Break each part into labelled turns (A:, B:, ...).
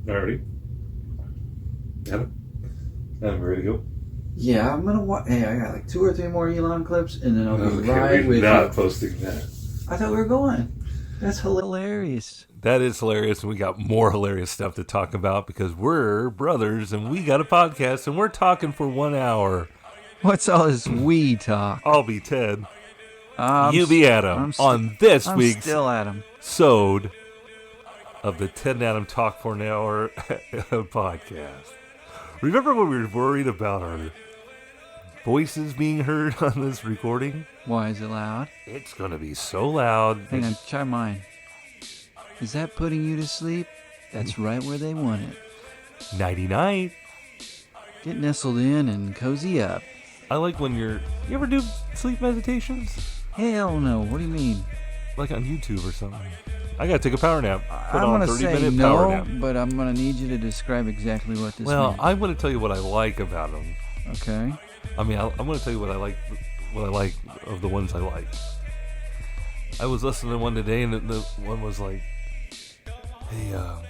A: Alrighty. Adam? I'm ready to go.
B: Yeah, I'm gonna watch. Hey, I got like 2 or 3 more Elon clips, and then I'll be
A: Okay,
B: right
A: we're
B: with
A: not
B: you.
A: posting that.
B: I thought we were going. That's hilarious.
A: That is hilarious, and we got more hilarious stuff to talk about because we're brothers, and we got a podcast, and we're talking for 1 hour.
B: What's all this we talk?
A: I'll be Ted. You be Adam. On this
B: I'm
A: week's
B: still Adam.
A: Sode of the Ted and Adam Talk for an Hour podcast. Remember when we were worried about our voices being heard on this recording?
B: Why is it loud?
A: It's going to be so loud.
B: Hang on, try mine. Is that putting you to sleep? That's right where they want it.
A: Nighty-night.
B: Get nestled in and cozy up.
A: I like when you ever do sleep meditations?
B: Hell no. What do you mean?
A: Like on YouTube or something. I got to take a power nap. Put
B: I'm
A: on
B: going
A: a
B: to say
A: 30-minute power nap.
B: no, but I'm going to need you to describe exactly what this
A: Well,
B: means.
A: I'm going to tell you what I like about them.
B: Okay.
A: I mean, I'm going to tell you what I like of the ones I like. I was listening to one today, and the one was like, hey, why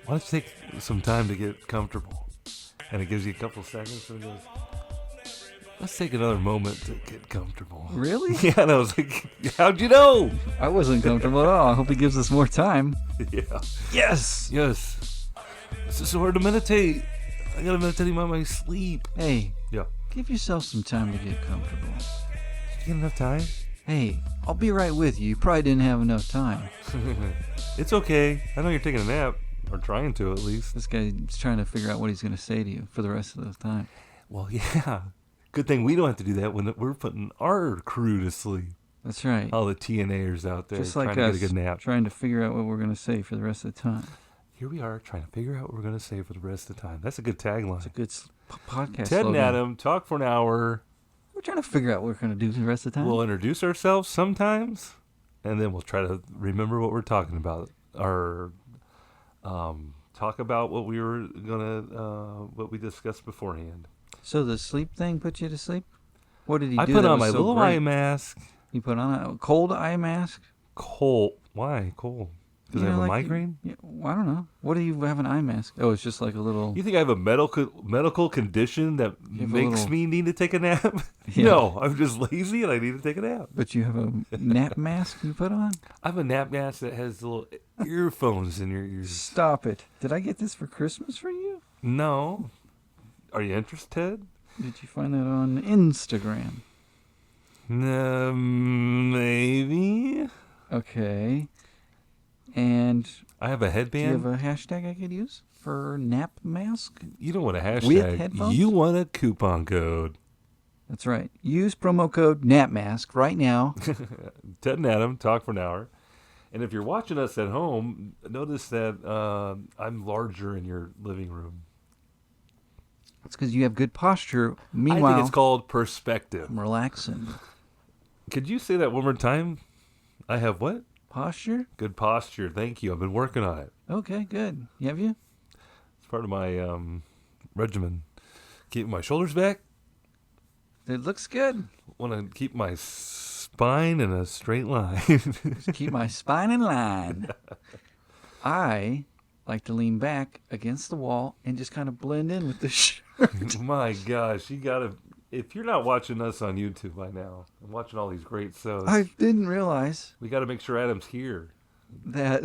A: don't you take some time to get comfortable? And it gives you a couple seconds, and it goes, let's take another moment to get comfortable.
B: Really?
A: Yeah, and I was like, how'd you know?
B: I wasn't comfortable at all. I hope he gives us more time.
A: Yeah.
B: Yes.
A: Yes. It's just so hard to meditate. I got to meditate about my sleep.
B: Hey.
A: Yeah.
B: Give yourself some time to get comfortable.
A: Did you get enough time?
B: Hey, I'll be right with you. You probably didn't have enough time.
A: It's okay. I know you're taking a nap, or trying to at least.
B: This guy's trying to figure out what he's going to say to you for the rest of the time.
A: Well, yeah. Good thing we don't have to do that when we're putting our crew to sleep.
B: That's right.
A: All the T&Ers out there
B: Just
A: trying
B: like
A: to
B: us,
A: get a good nap.
B: trying to figure out what we're going to say for the rest of the time.
A: Here we are trying to figure out what we're going to say for the rest of the time. That's a good tagline.
B: It's a good podcast
A: Ted and
B: slogan.
A: Adam talk for an hour.
B: We're trying to figure out what we're going to do for the rest of the time.
A: We'll introduce ourselves sometimes, and then we'll try to remember what we're talking about. Or talk about what we were what we discussed beforehand.
B: So the sleep thing put you to sleep? What did he do?
A: I put
B: that
A: on
B: was
A: my
B: so
A: little
B: great?
A: eye mask.
B: You put on a cold eye mask?
A: Cold. Why cold? Because I have a migraine?
B: I don't know. What do you have an eye mask? Oh, it's just like a little...
A: You think I have a medical condition that makes me need to take a nap?
B: Yeah.
A: No, I'm just lazy and I need to take a nap.
B: But you have a nap mask you put on?
A: I have a nap mask that has little earphones in your ears.
B: Stop it. Did I get this for Christmas for you?
A: No. Are you interested?
B: Did you find that on Instagram?
A: Maybe.
B: Okay. And
A: I have a
B: do
A: headband.
B: you have a hashtag I could use for nap mask?
A: You don't want a hashtag.
B: With headphones?
A: You want a coupon code.
B: That's right. Use promo code NAPMASK right now.
A: Ted and Adam, talk for an hour. And if you're watching us at home, notice that I'm larger in your living room.
B: It's because you have good posture.
A: I
B: Meanwhile,
A: think it's called perspective.
B: I'm relaxing.
A: Could you say that one more time? I have what?
B: Posture?
A: Good posture. Thank you. I've been working on it.
B: Okay, good. Have you?
A: It's part of my regimen. Keeping my shoulders back.
B: It looks good.
A: Want to keep my spine in a straight line.
B: Just keep my spine in line. I like to lean back against the wall and just kind of blend in with the shirt.
A: My gosh, you gotta. If you're not watching us on YouTube by now, and watching all these great shows,
B: I didn't realize
A: we got to make sure Adam's here.
B: that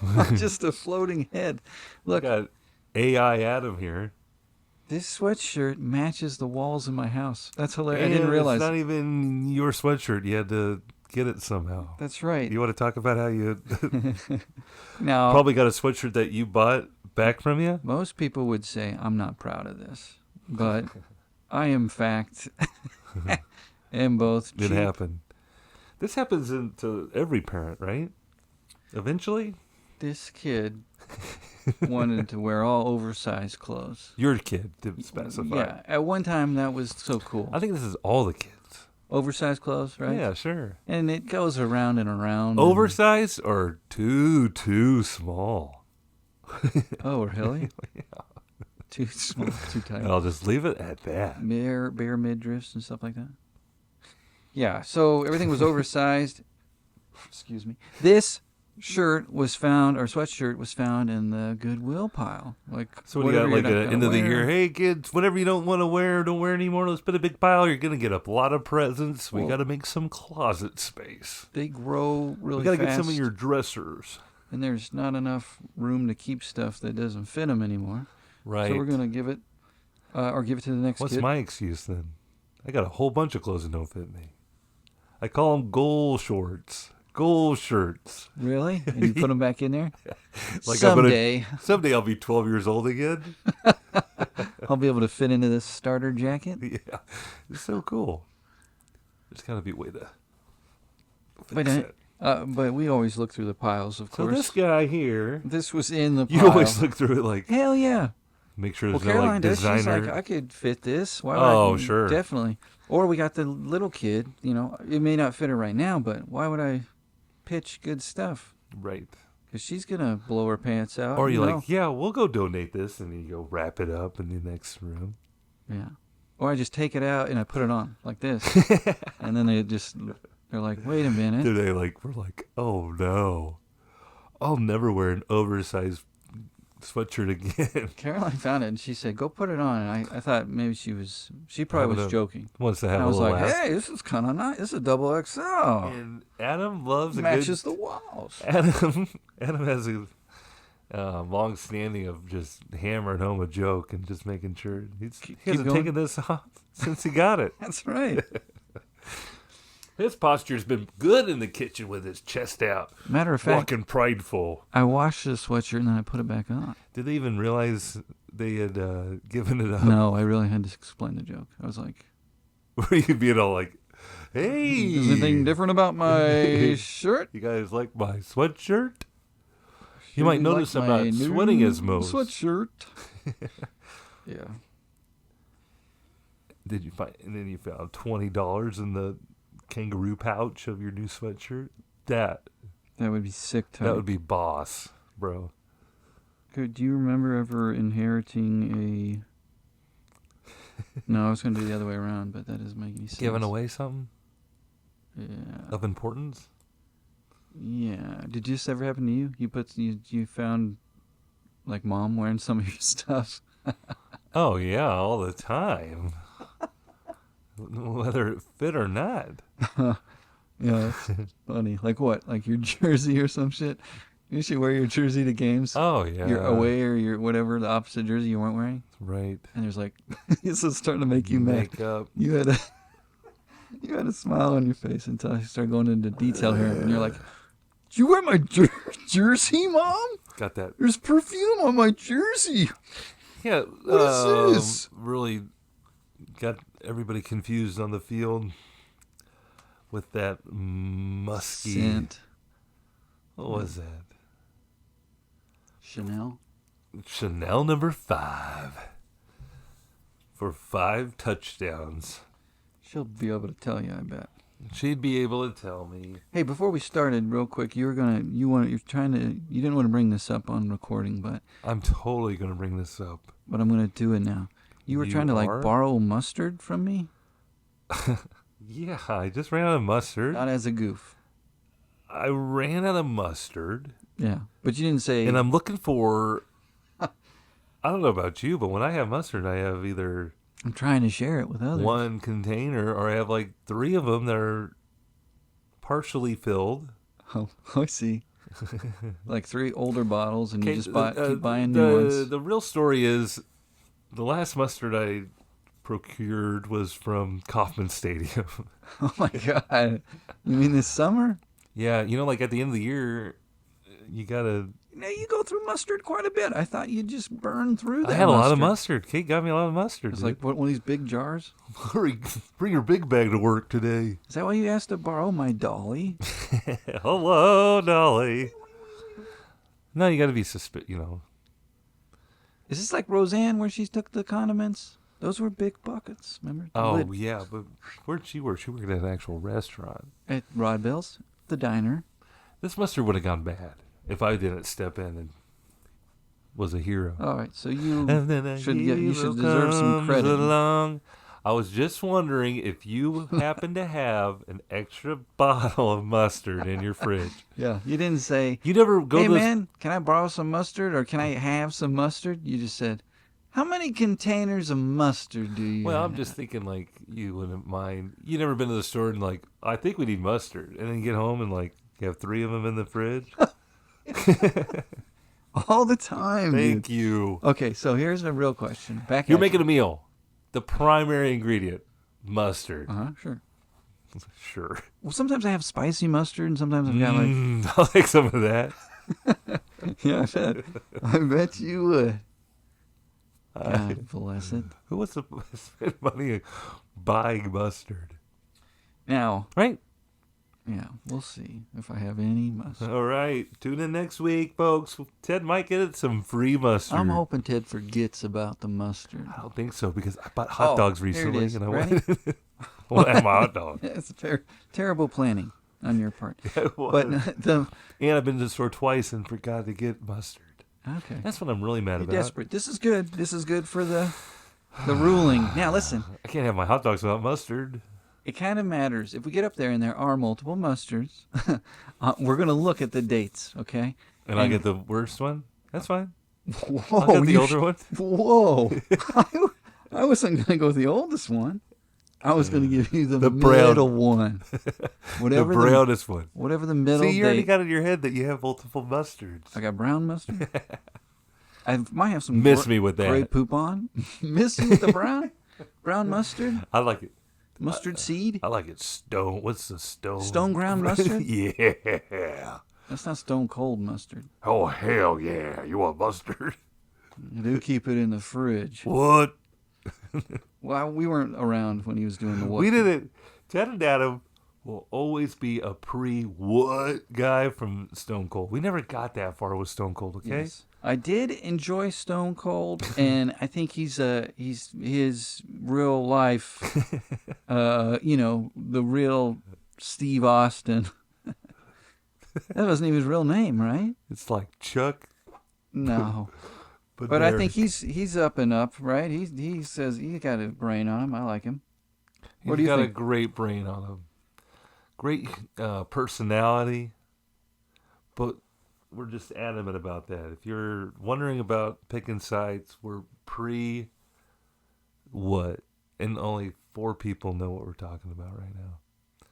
B: I'm just a floating head. Look,
A: We got AI Adam here.
B: this sweatshirt matches the walls in my house. That's hilarious.
A: And
B: I didn't realize.
A: it's not even your sweatshirt. You had to get it somehow.
B: That's right.
A: You want to talk about how you
B: Now,
A: probably got a sweatshirt that you bought back from you?
B: most people would say I'm not proud of this, but I am fact. And both.
A: It
B: cheap.
A: happened. This happens to every parent, right? Eventually?
B: This kid wanted to wear all oversized clothes.
A: Your kid, to specify.
B: Yeah, at one time that was so cool.
A: I think this is all the kids.
B: Oversized clothes, right?
A: Yeah, sure.
B: And it goes around and around.
A: Oversized or too small?
B: Oh, really? Yeah. Too small, too tight.
A: I'll just leave it at that.
B: Bare midriffs and stuff like that. Yeah, so everything was oversized. Excuse me. This shirt was found, or sweatshirt was found in the Goodwill pile. Like,
A: So when you got
B: whatever
A: like
B: you're not
A: an
B: gonna
A: end of the
B: wear.
A: year, hey kids, whatever you don't want to wear, don't wear anymore. Let's put a big pile. You're gonna get a lot of presents. We
B: Well,
A: got to make some closet space.
B: They grow really
A: We got to
B: fast.
A: get some of your dressers.
B: And there's not enough room to keep stuff that doesn't fit them anymore.
A: Right.
B: So we're gonna give it, or give it to the next
A: What's
B: kid.
A: my excuse then? I got a whole bunch of clothes that don't fit me. I call them goal shorts, goal shirts.
B: Really? And you put them back in there?
A: Like
B: Someday
A: someday I'll be 12 years old again.
B: I'll be able to fit into this starter jacket.
A: Yeah, it's so cool. There's got to be a way to
B: But
A: fix it.
B: but we always look through the piles, of
A: So
B: course.
A: this guy here,
B: This was in the
A: you
B: pile.
A: always look through it like,
B: Hell yeah.
A: make sure
B: Well,
A: there's no
B: Caroline
A: like
B: does. She's
A: designer.
B: like, I could fit this. Why would
A: Oh,
B: I?
A: sure.
B: Definitely. Or we got the little kid. You know, it may not fit her right now, but why would I pitch good stuff?
A: Right.
B: Because she's going to blow her pants out.
A: Or
B: you
A: you're
B: know?
A: like, yeah, we'll go donate this, and you go wrap it up in the next room.
B: Yeah. Or I just take it out and I put it on like this. And then they're like, wait a minute.
A: Then we're like, oh no, I'll never wear an oversized sweatshirt again.
B: Caroline found it and she said, go put it on. And I thought maybe she probably was joking.
A: Wants to have
B: And I
A: a
B: was
A: little
B: like,
A: laugh.
B: hey, this is kind of nice. This is a double XL.
A: And Adam loves a
B: Matches
A: good.
B: the walls.
A: Adam has a long standing of just hammering home a joke and just making sure he hasn't
B: going.
A: taken this off since he got it.
B: That's right.
A: His posture's been good in the kitchen with his chest out,
B: Matter of fact,
A: walking prideful.
B: I washed the sweatshirt and then I put it back on.
A: Did they even realize they had given it up?
B: No, I really had to explain the joke. I was like,
A: Were you being all like, hey,
B: is anything different about my shirt?
A: you guys like my sweatshirt? You
B: Sure
A: might
B: do
A: notice
B: like
A: I'm
B: my
A: not
B: new
A: sweating as most.
B: Sweatshirt. Yeah.
A: Did you find? And then you found $20 in the kangaroo pouch of your new sweatshirt. That
B: That would be sick tight.
A: that would be boss, bro.
B: Do you remember ever inheriting a... No, I was going to do the other way around, but that doesn't make any sense.
A: Giving away something
B: Yeah.
A: of importance.
B: Yeah. Did this ever happen to you? You found, like, mom wearing some of your stuff?
A: Oh yeah, all the time. Whether it fit or not.
B: Yeah, that's funny. Like what? Like your jersey or some shit? You should wear your jersey to games.
A: Oh yeah.
B: You're away or your whatever, the opposite jersey you weren't wearing.
A: Right.
B: And there's like, this is starting to make you mad.
A: Makeup.
B: You had a smile on your face until I started going into detail here. And you're like, did you wear my jersey, Mom?
A: Got that.
B: There's perfume on my jersey.
A: Yeah.
B: What is this?
A: Really got everybody confused on the field with that musky.
B: Scent.
A: What was that?
B: Chanel.
A: Chanel number 5 for 5 touchdowns.
B: She'll be able to tell you, I bet.
A: She'd be able to tell me.
B: Hey, before we started, real quick, you didn't want to bring this up on recording, but
A: I'm totally gonna bring this up.
B: I'm gonna do it now. You were
A: You
B: trying to
A: are?
B: borrow mustard from me,
A: Yeah, I just ran out of mustard.
B: not as a goof.
A: I ran out of mustard,
B: Yeah, but you didn't say.
A: and I'm looking for. I don't know about you, but when I have mustard, I have either
B: I'm trying to share it with others.
A: one container or I have like 3 of them that are partially filled.
B: Oh, I see. Like 3 older bottles, and you just
A: Okay,
B: keep buying new ones.
A: The real story is the last mustard I procured was from Kauffman Stadium.
B: Oh my God! You mean this summer?
A: Yeah, like at the end of the year, you gotta.
B: Now you go through mustard quite a bit. I thought you'd just burn through that.
A: I had a lot of mustard. Kate got me a lot of mustard.
B: It's
A: dude.
B: like one of these big jars.
A: Hurry, bring your big bag to work today.
B: Is that why you asked to borrow my dolly?
A: Hello, Dolly. No, you got to be
B: Is this like Roseanne where she took the condiments? Those were big buckets, remember? The
A: Oh
B: lid.
A: yeah, but where'd she work? She worked at an actual restaurant.
B: At Rod Bell's, the diner.
A: This mustard would have gone bad if I didn't step in and was a hero.
B: All right, so you
A: And then a
B: should deserve some
A: hero
B: credit.
A: comes along. I was just wondering if you happen to have an extra bottle of mustard in your fridge.
B: Yeah. You didn't say,
A: You never go
B: hey,
A: to
B: man, can I borrow some mustard or can I have some mustard? You just said, how many containers of mustard do you
A: Well,
B: have?
A: I'm just thinking like you wouldn't mind. You never been to the store and like, I think we need mustard. And then you get home and like, you have 3 of them in the fridge.
B: All the time,
A: Thank
B: dude.
A: you.
B: Okay, so here's a real question.
A: You're
B: at
A: making a meal. The primary ingredient, mustard.
B: Sure.
A: Sure.
B: Well, sometimes I have spicy mustard, and sometimes I've got like.
A: I'll take some of that.
B: Yeah, I bet you would. God bless it.
A: Who wants to spend money buying mustard?
B: Now,
A: Right?
B: yeah, we'll see if I have any mustard.
A: All right. Tune in next week, folks. Ted might get some free mustard.
B: I'm hoping Ted forgets about the mustard.
A: I don't think so because I bought hot dogs
B: here it
A: recently
B: is.
A: and I
B: Ready?
A: want to have my hot dog.
B: It's terrible planning on your part.
A: It was.
B: But
A: And I've been to the store twice and forgot to get mustard.
B: okay,
A: That's what I'm really mad
B: you're
A: about.
B: desperate. This is good. This is good for the ruling. Now listen.
A: I can't have my hot dogs without mustard.
B: It kind of matters. If we get up there and there are multiple mustards, we're going to look at the dates, okay?
A: And I get the worst one? That's fine.
B: Whoa,
A: I'll get the older one.
B: Whoa. I wasn't going to go with the oldest one. I was going to give you the
A: brown.
B: middle one. Whatever
A: The brownest one.
B: Whatever the middle
A: See, you already
B: date.
A: got in your head that you have multiple mustards.
B: I got brown mustard. I might have some
A: Miss me with that.
B: gray poop on. Miss you with the brown mustard?
A: I like it.
B: Mustard seed?
A: I like it stone. What's the stone?
B: Stone ground mustard?
A: Yeah.
B: That's not stone cold mustard.
A: Oh, hell yeah. You want mustard?
B: I do keep it in the fridge.
A: What?
B: Well, we weren't around when he was doing the what.
A: We didn't. Ted and Adam will always be a pre-what guy from Stone Cold. We never got that far with Stone Cold, okay?
B: Yes. I did enjoy Stone Cold, and I think he's his real life, the real Steve Austin. That wasn't even his real name, right?
A: It's like Chuck.
B: No. But I think he's up and up, right? He says he got a brain on him. I like him. What do you
A: got
B: think?
A: a great brain on him. Great personality. But we're just adamant about that. If you're wondering about picking sides, we're pre-what? And only 4 people know what we're talking about right now.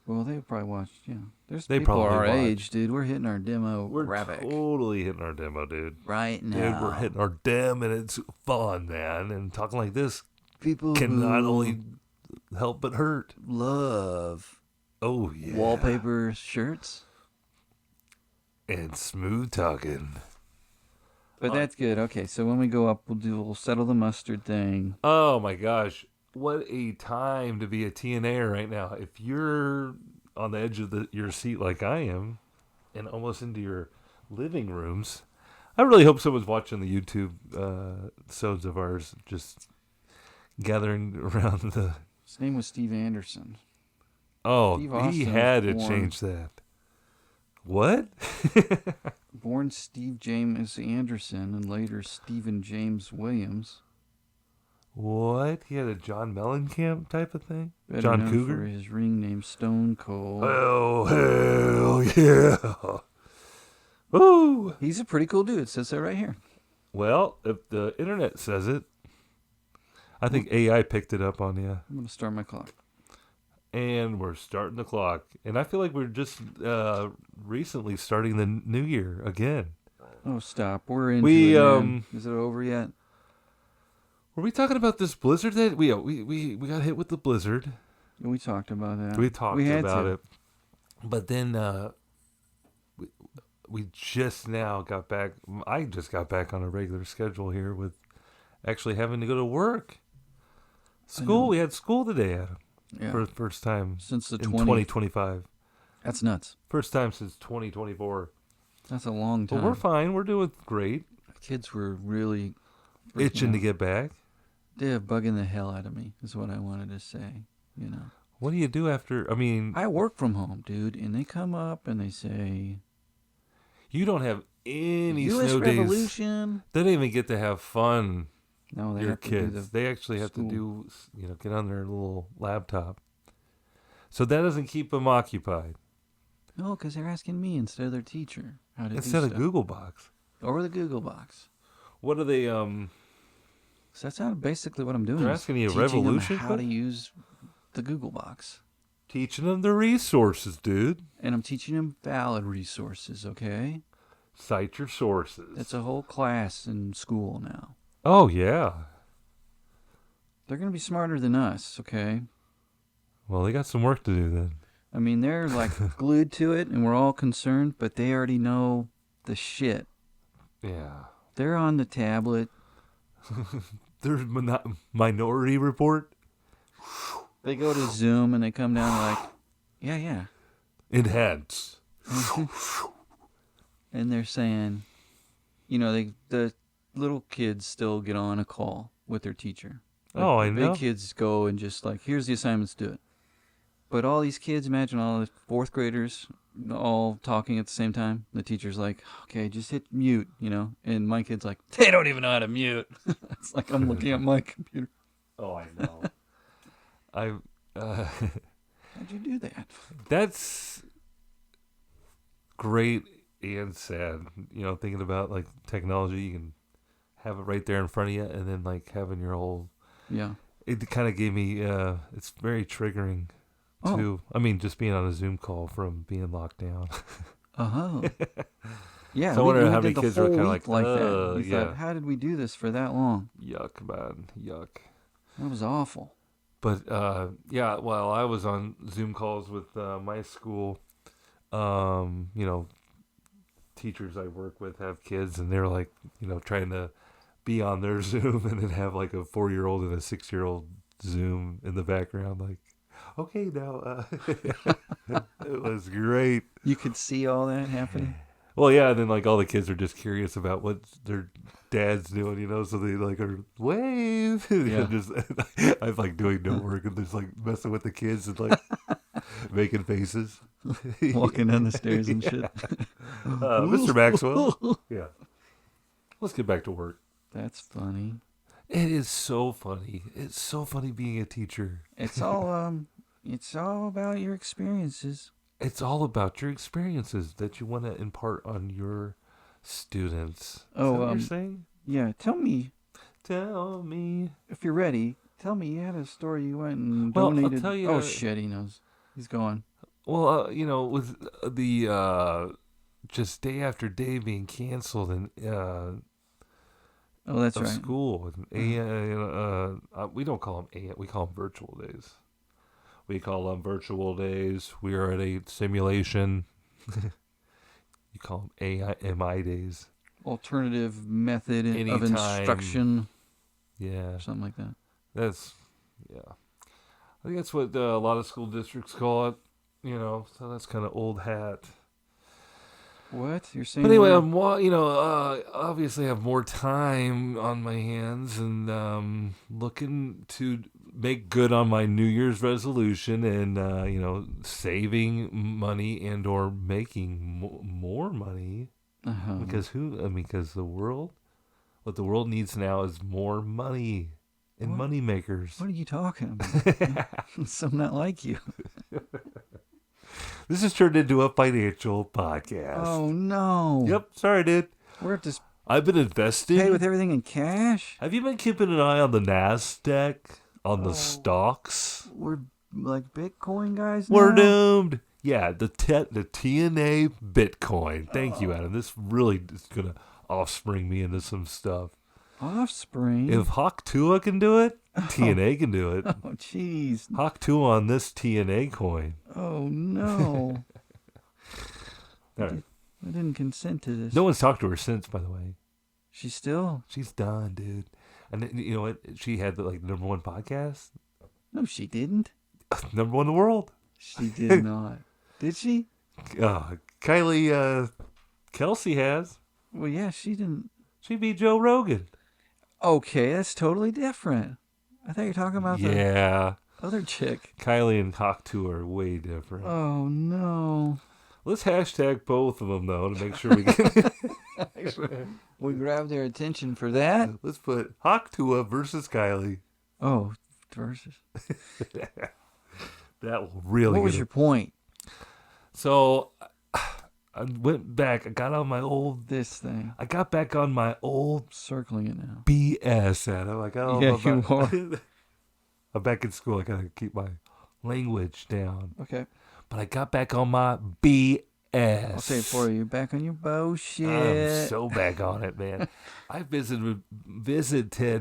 B: Well, they probably watched, There's
A: They
B: people
A: probably
B: our
A: watched.
B: age, dude. We're hitting our demo
A: We're
B: graphic
A: totally hitting our demo, dude.
B: right now.
A: Dude, we're hitting our dem, and it's fun, man. And talking like this
B: People
A: can not
B: who
A: only help but hurt.
B: love
A: Oh, yeah.
B: wallpaper shirts.
A: And smooth talking.
B: But that's good. Okay, so when we go up, we'll settle the mustard thing.
A: Oh, my gosh. What a time to be a T&A right now. If you're on the edge of your seat like I am, and almost into your living rooms, I really hope someone's watching the YouTube sodes of ours, just gathering around the...
B: His name was Steve Anderson.
A: Oh,
B: Steve
A: he
B: Austin
A: had to
B: was born-
A: change that. What?
B: Born Steve James Anderson and later Stephen James Williams.
A: What? He had a John Mellencamp type of thing?
B: Better
A: John
B: known
A: Cougar?
B: for his ring name Stone Cold.
A: Oh, hell yeah. Woo!
B: He's a pretty cool dude. It says that right here.
A: Well, if the internet says it, I think AI picked it up on you.
B: I'm going to start my clock.
A: And we're starting the clock. And I feel like we're just recently starting the new year again.
B: Oh, stop. We're into it, man. Is it over yet?
A: Were we talking about this blizzard that we got hit with the blizzard?
B: We talked about that.
A: We talked
B: had
A: about
B: to.
A: it. But then we just now got back. I just got back on a regular schedule here with actually having to go to work. School. We had school today, Adam.
B: Yeah.
A: For the first time
B: Since the
A: in 2025.
B: That's nuts.
A: First time since 2024.
B: That's a long time.
A: But we're fine. We're doing great.
B: Kids were really
A: Itching to get back.
B: They're bugging the hell out of me, is what I wanted to say.
A: What do you do after? I mean,
B: I work from home, dude, and they come up and they say,
A: you don't have any
B: U.S.
A: snow days.
B: Revolution.
A: They don't even get to have fun
B: No, they
A: your
B: have to do
A: kids.
B: the
A: They actually have to
B: school.
A: do, get on their little laptop. So that doesn't keep them occupied.
B: No, because they're asking me instead of their teacher how to do
A: Instead of
B: stuff.
A: Google Box.
B: Or the Google Box.
A: What are they,
B: So that's basically what I'm doing.
A: they're
B: is
A: asking you a
B: teaching them
A: revolution
B: how to
A: question?
B: use the Google Box.
A: Teaching them the resources, dude.
B: And I'm teaching them valid resources, okay?
A: Cite your sources.
B: It's a whole class in school now.
A: Oh, yeah.
B: They're going to be smarter than us, okay?
A: Well, they got some work to do then.
B: I mean, they're like glued to it and we're all concerned, but they already know the shit.
A: Yeah.
B: They're on the tablet.
A: There's Minority Report.
B: They go to Zoom and they come down like, yeah.
A: Enhance.
B: And they're saying, the little kids still get on a call with their teacher.
A: Oh, I
B: the
A: know.
B: Big kids go and just like, here's the assignments, do it. But all these kids, imagine all the fourth graders all talking at the same time. The teacher's like, okay, just hit mute, And my kid's like, they don't even know how to mute. It's like I'm looking at my computer.
A: Oh, I know.
B: How'd you do that?
A: That's great and sad. Thinking about like technology, you can have it right there in front of you, and then like having your whole.
B: Yeah.
A: It kind of gave me. It's very triggering. Too. I mean, just being on a Zoom call from being locked down.
B: Yeah.
A: So I wonder how
B: did
A: many
B: the
A: kids are
B: whole
A: kind of
B: week
A: like
B: that. We
A: yeah.
B: thought, how did we do this for that long?
A: Yuck, man. Yuck.
B: That was awful.
A: But, yeah, while I was on Zoom calls with my school, teachers I work with have kids, and they're like, trying to be on their Zoom and then have like a 4-year-old and a 6-year-old Zoom in the background, like, okay, now, it was great.
B: You could see all that happening?
A: Well, yeah, and then like all the kids are just curious about what their dad's doing, so they like are wave.
B: Yeah.
A: Just I'm like doing no work and just like messing with the kids and like making faces,
B: Walking down the stairs and shit.
A: Mr. Maxwell. Yeah. Let's get back to work.
B: That's funny.
A: It is so funny. It's so funny being a teacher.
B: It's all about your experiences.
A: It's all about your experiences that you want to impart on your students.
B: Oh,
A: Is that what you're saying?
B: Yeah, tell me
A: if
B: you're ready. Tell me you had a story you went and
A: Well, I'll
B: donated.
A: tell you,
B: Oh shit, he knows. He's going.
A: Well, with the just day after day being canceled and
B: Oh, that's
A: of
B: right.
A: school, and we don't call them we call them virtual days. We call them virtual days. We are at a simulation. You call them AMI days.
B: Alternative method of
A: Anytime.
B: instruction.
A: Yeah,
B: Something like that.
A: yeah. I think that's what a lot of school districts call it. So that's kind of old hat.
B: What? You're saying?
A: But anyway, obviously I have more time on my hands and looking to make good on my New Year's resolution and, saving money and or making more money.
B: Uh-huh.
A: Because what the world needs now is more money and money makers.
B: What are you talking about? So not like you.
A: This has turned into a financial podcast.
B: Oh, no.
A: Yep. Sorry, dude.
B: We're at this
A: I've been investing.
B: pay with everything in cash?
A: Have you been keeping an eye on the NASDAQ, on the stocks?
B: We're like Bitcoin guys now?
A: We're doomed. Yeah, the T&A Bitcoin. Thank you, Adam. This really is going to offspring me into some stuff.
B: Offspring?
A: If Hawk Tua can do it, T&A can do it.
B: Oh, jeez.
A: Hawk Tua on this T&A coin.
B: Oh, no.
A: All right.
B: I didn't consent to this.
A: No one's talked to her since, by the way.
B: She's still?
A: She's done, dude. And then, you know what? She had the number one podcast.
B: No, she didn't.
A: Number one in the world.
B: She did not. Did she?
A: Kylie Kelsey has.
B: Well, yeah, she didn't.
A: She beat Joe Rogan.
B: Okay, that's totally different. I thought you were talking about the other chick.
A: Kylie and Hawk 2 are way different.
B: Oh, no.
A: Let's hashtag both of them, though, to make sure we get...
B: We grabbed their attention for that.
A: Let's put Hawktua versus Kylie.
B: Oh, versus.
A: That will really.
B: What was your point?
A: So, I went back. I got on my old.
B: This thing.
A: I got back on my old
B: Circling it now.
A: BS, Adam. I got all
B: Yeah,
A: my.
B: you are.
A: I'm back in school. I gotta keep my language down.
B: Okay.
A: But I got back on my BS.
B: I'll say it for you. Back on your bullshit.
A: I'm so back on it, man. I visited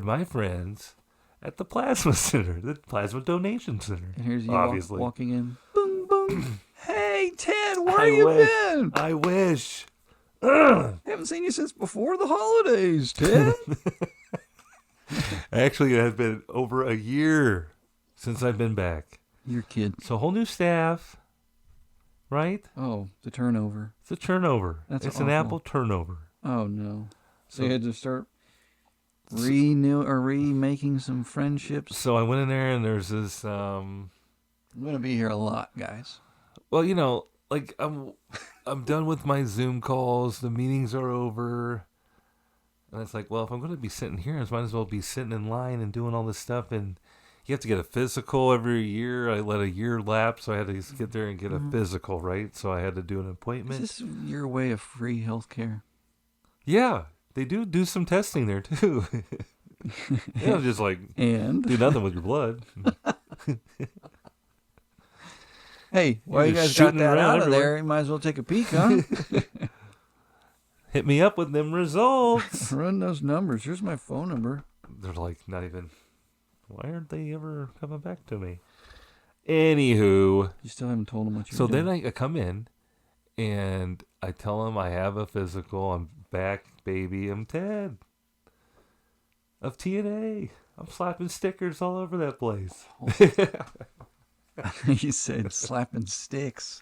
A: my friends at the Plasma Center, the Plasma Donation Center.
B: And here's you
A: obviously
B: walking in. Boom, boom. Hey, Ted, where you been?
A: I wish.
B: Haven't seen you since before the holidays, Ted.
A: Actually, it has been over a year since I've been back.
B: Your kid.
A: So whole new staff, right?
B: Oh, the turnover.
A: It's a turnover.
B: That's
A: it's
B: awful.
A: an Apple turnover.
B: Oh no. So you had to start remaking some friendships.
A: So I went in there and there's this
B: I'm gonna be here a lot, guys.
A: well, like I'm done with my Zoom calls, the meetings are over. And it's like, well, if I'm going to be sitting here, I might as well be sitting in line and doing all this stuff. And you have to get a physical every year. I let a year lapse, so I had to get there and get a physical, right? So I had to do an appointment.
B: Is this your way of free healthcare?
A: Yeah, they do some testing there, too. Just like
B: And
A: do nothing with your blood.
B: hey, while you guys
A: just
B: got
A: shooting
B: that
A: around
B: out of
A: everywhere.
B: there, you might as well take a peek, huh?
A: Hit me up with them results.
B: Run those numbers. Here's my phone number.
A: They're like, not even, why aren't they ever coming back to me? Anywho.
B: You still haven't told them what you're
A: So
B: doing.
A: then I come in and I tell them I have a physical. I'm back, baby. I'm Ted of T&A. I'm slapping stickers all over that place.
B: You said slapping sticks.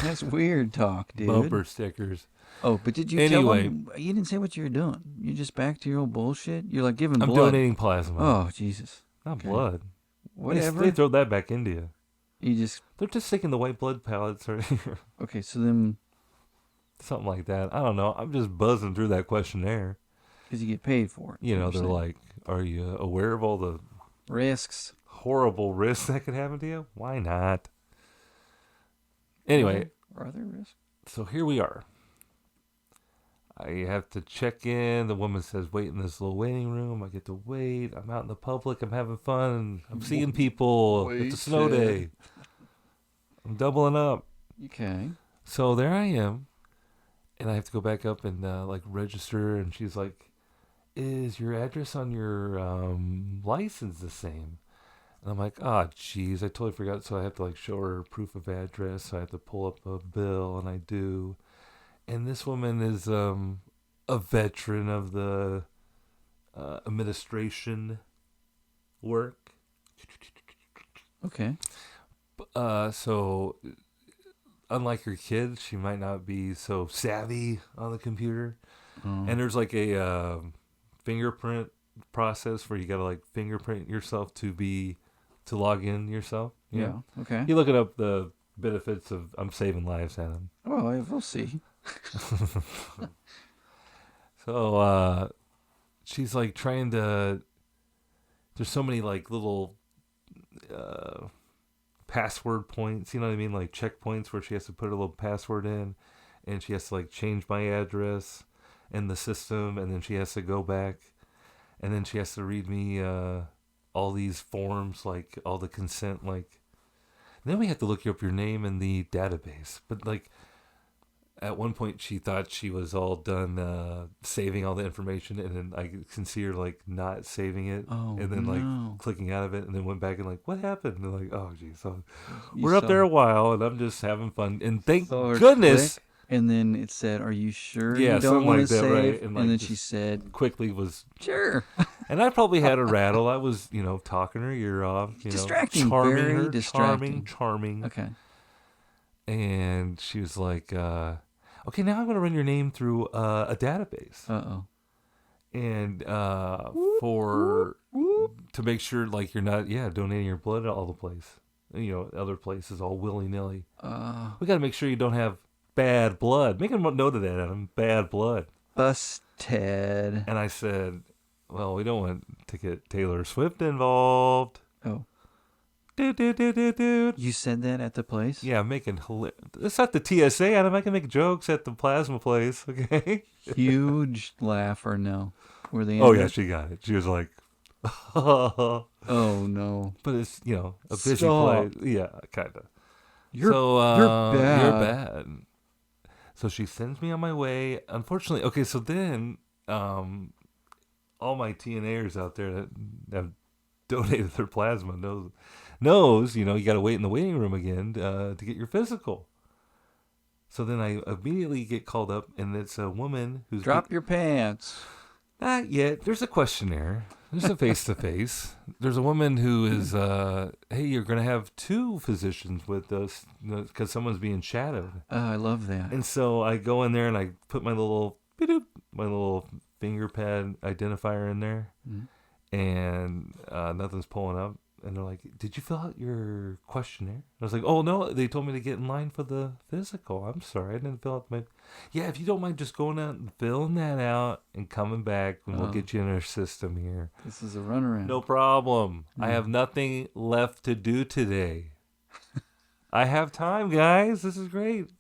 B: That's weird talk, dude.
A: Bumper stickers.
B: Oh, but did you tell them? You didn't say what you were doing. You just back to your old bullshit? You're like giving
A: I'm
B: blood.
A: donating plasma.
B: Oh, Jesus.
A: Not
B: Okay.
A: blood.
B: Whatever.
A: They throw that back into you.
B: You just...
A: They're just taking the white blood pellets or
B: Okay, so then...
A: something like that. I don't know. I'm just buzzing through that questionnaire.
B: Because you get paid for it.
A: They're
B: saying.
A: like, are you aware of all the
B: Risks.
A: horrible risks that could happen to you? Why not? Anyway,
B: Are there risks?
A: so here we are. I have to check in. The woman says, wait in this little waiting room. I get to wait. I'm out in the public. I'm having fun. I'm seeing people. It's a snow day. I'm doubling up.
B: Okay.
A: So there I am. And I have to go back up and register. And she's like, is your address on your license the same? And I'm like, geez, I totally forgot. So I have to show her proof of address. So I have to pull up a bill, and I do. And this woman is a veteran of the administration work.
B: Okay.
A: So unlike her kids, she might not be so savvy on the computer. And there's a fingerprint process where you gotta fingerprint yourself to log in yourself.
B: Yeah. Okay.
A: You look it up, the benefits of I'm saving lives, Adam.
B: Well, we'll see.
A: So she's trying to. There's so many little password points. You know what I mean? Checkpoints where she has to put a little password in, and she has to change my address in the system, and then she has to go back, and then she has to read me all these forms, all the consent, Then we have to look up your name in the database, but at one point she thought she was all done saving all the information, and then I can see her not saving it, and then clicking out of it, and then went back and what happened? And they're oh geez, so we're up there a while, and I'm just having fun, and thank goodness.
B: Click, and then it said, "Are you sure
A: Yeah,
B: you don't
A: something
B: want
A: like
B: to
A: that,
B: save?"
A: right?
B: And then she said,
A: quickly was
B: "Sure."
A: And I probably had a rattle. I was talking her ear off,
B: Distracting,
A: charming
B: very
A: her,
B: distracting.
A: charming.
B: Okay.
A: And she was like, okay, now I'm going to run your name through a database.
B: Uh-oh.
A: And to make sure you're not, donating your blood all the place. Other places all willy-nilly. We got to make sure you don't have bad blood. Make a note of that, Adam. Bad blood.
B: Busted.
A: And I said, well, we don't want to get Taylor Swift involved.
B: Oh.
A: Dude.
B: You said that at the place?
A: Yeah, I'm making it's not the TSA, Adam. I can make jokes at the plasma place, okay?
B: Huge laugh or no? Were they?
A: Oh, yeah, she got it. She was like,
B: oh, no.
A: But it's, a busy
B: Stop.
A: place. Yeah, kind of.
B: You're bad.
A: You're bad. So she sends me on my way. Unfortunately, okay, so then all my T&Ers out there that have donated their plasma knows, you got to wait in the waiting room again to get your physical. So then I immediately get called up, and it's a woman who's...
B: Drop your pants.
A: Not yet. There's a questionnaire. There's a face-to-face. There's a woman who is, hey, you're going to have 2 physicians with us because someone's being shadowed.
B: I love that.
A: And so I go in there and I put my little finger pad identifier in there, and nothing's pulling up. And they're like, did you fill out your questionnaire? And I was like, oh, no, they told me to get in line for the physical. I'm sorry, I didn't fill out my... Yeah, if you don't mind just going out and filling that out and coming back, and we'll get you in our system here.
B: This is a runaround.
A: No problem. I have nothing left to do today. I have time, guys. This is great.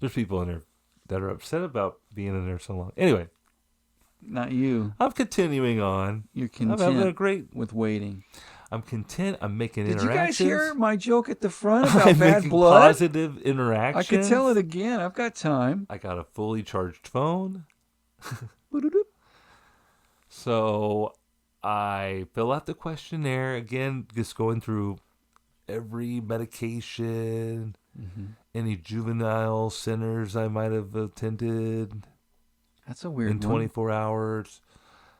A: There's people in there that are upset about being in there so long. Anyway.
B: Not you.
A: I'm continuing on.
B: You're content
A: I'm having a great...
B: with waiting.
A: I'm content. I'm making
B: Did
A: interactions.
B: you guys hear my joke at the front about
A: I'm
B: bad
A: making
B: blood?
A: positive interactions.
B: I could tell it again. I've got time.
A: I got a fully charged phone. So I fill out the questionnaire. Again, just going through every medication, any juvenile centers I might have attended.
B: That's a weird
A: in 24 hours.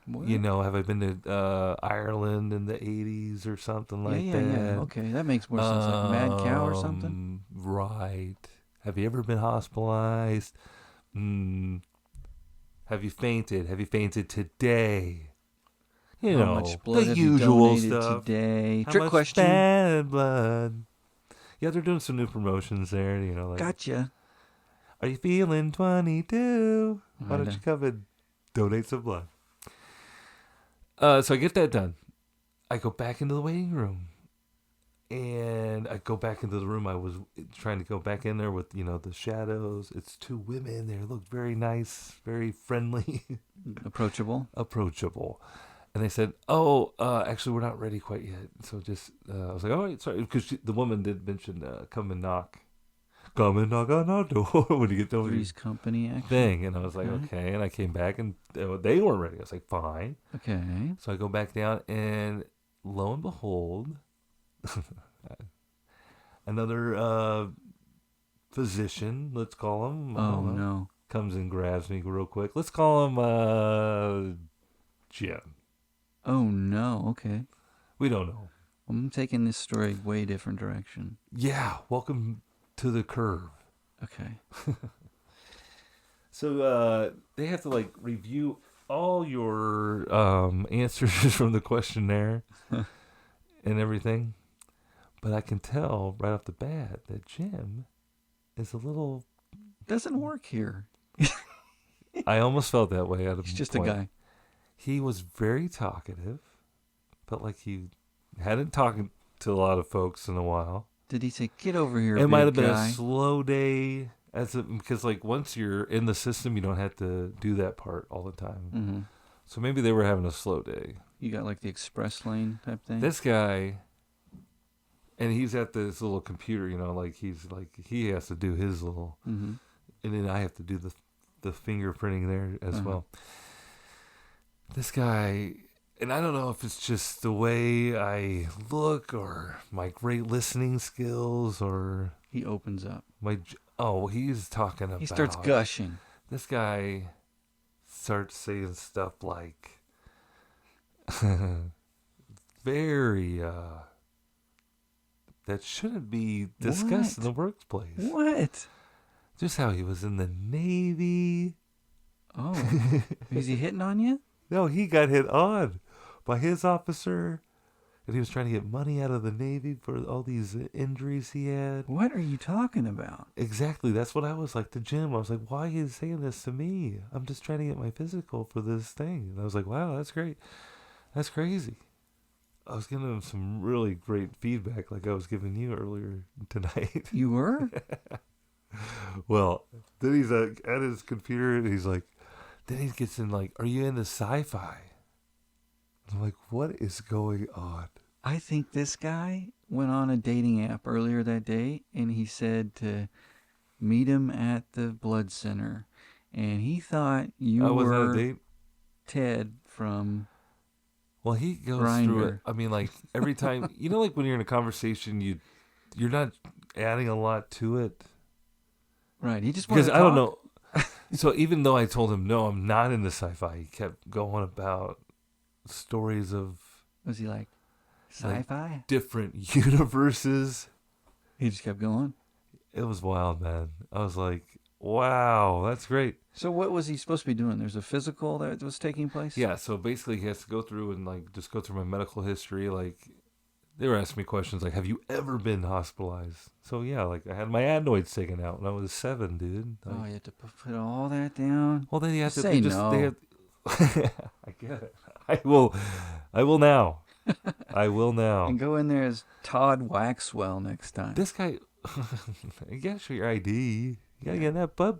B: What?
A: Have I been to Ireland in the 80s or something like that?
B: Yeah. Okay, that makes more sense. Like Mad Cow or something?
A: Right. Have you ever been hospitalized? Have you fainted? Have you fainted today?
B: How much blood
A: the
B: have
A: usual
B: you donated
A: stuff.
B: Today?
A: How
B: Trick
A: much
B: question.
A: bad blood? Yeah, they're doing some new promotions there. Like,
B: Gotcha.
A: Are you feeling 22? Why don't you come and donate some blood? So I get that done. I go back into the waiting room. And I go back into the room. I was trying to go back in there with, the shadows. It's 2 women. They look very nice, very friendly.
B: Approachable.
A: And they said, oh, actually, we're not ready quite yet. So just, I was like, all right, sorry. Because the woman did mention, come and knock. Come and knock on our door when you get to
B: Three's Company action.
A: thing. And I was like, okay. And I came back and they weren't ready. I was like, fine.
B: Okay.
A: So I go back down and lo and behold, another physician, let's call him.
B: Oh, no.
A: Comes and grabs me real quick. Let's call him Jim.
B: Oh, no. Okay.
A: We don't know.
B: I'm taking this story way different direction.
A: Yeah. Welcome to the curve.
B: Okay.
A: So they have to review all your answers from the questionnaire and everything. But I can tell right off the bat that Jim is a little...
B: Doesn't work here.
A: I almost felt that way at a
B: He's just
A: point.
B: a guy.
A: He was very talkative. Felt like he hadn't talked to a lot of folks in a while.
B: Did he say, get over here,
A: It might have
B: big
A: been
B: guy?
A: a slow day. Because once you're in the system, you don't have to do that part all the time.
B: Mm-hmm.
A: So maybe they were having a slow day.
B: You got the express lane type thing?
A: This guy, and he's at this little computer, he has to do his little, and then I have to do the fingerprinting there as well. This guy, and I don't know if it's just the way I look or my great listening skills or...
B: He opens up.
A: He's talking about...
B: He starts gushing.
A: This guy starts saying stuff like... very... that shouldn't be discussed in the workplace.
B: What?
A: Just how he was in the Navy.
B: Oh. Is he hitting on you?
A: No, he got hit on by his officer And he was trying to get money out of the Navy for all these injuries he had.
B: What are you talking about?
A: Exactly. That's what I was like to Jim. I was like, why are you saying this to me? I'm just trying to get my physical for this thing. And I was like, wow, that's great. That's crazy. I was giving him some really great feedback like I was giving you earlier tonight.
B: You were?
A: Well, then he's at his computer and he's like, then he gets in like, are you into sci-fi? I'm like, what is going on?
B: I think this guy went on a dating app earlier that day, and he said to meet him at the blood center, and he thought you
A: Was that a
B: were
A: date?
B: Ted from.
A: Well, he goes
B: Grindr.
A: through it. I mean, like every time, like when you're in a conversation, you're not adding a lot to it.
B: Right. He just wanted
A: Because
B: to
A: I don't
B: talk.
A: know. So even though I told him no, I'm not into sci-fi, he kept going about stories of
B: Was he like sci-fi?
A: different universes.
B: He just kept going.
A: It was wild, man. I was like, wow, that's great.
B: So what was he supposed to be doing? There's a physical that was taking place?
A: Yeah, so basically he has to go through and like just go through my medical history. Like they were asking me questions like, have you ever been hospitalized? So yeah, like I had my adenoids taken out when I was 7, dude. Like,
B: Oh, you have to put all that down?
A: well, then you have to
B: Say
A: they just,
B: no.
A: They have, I get it. I will now. I will now.
B: And go in there as Todd Waxwell next time.
A: This guy, you gotta show your ID. You gotta get that blood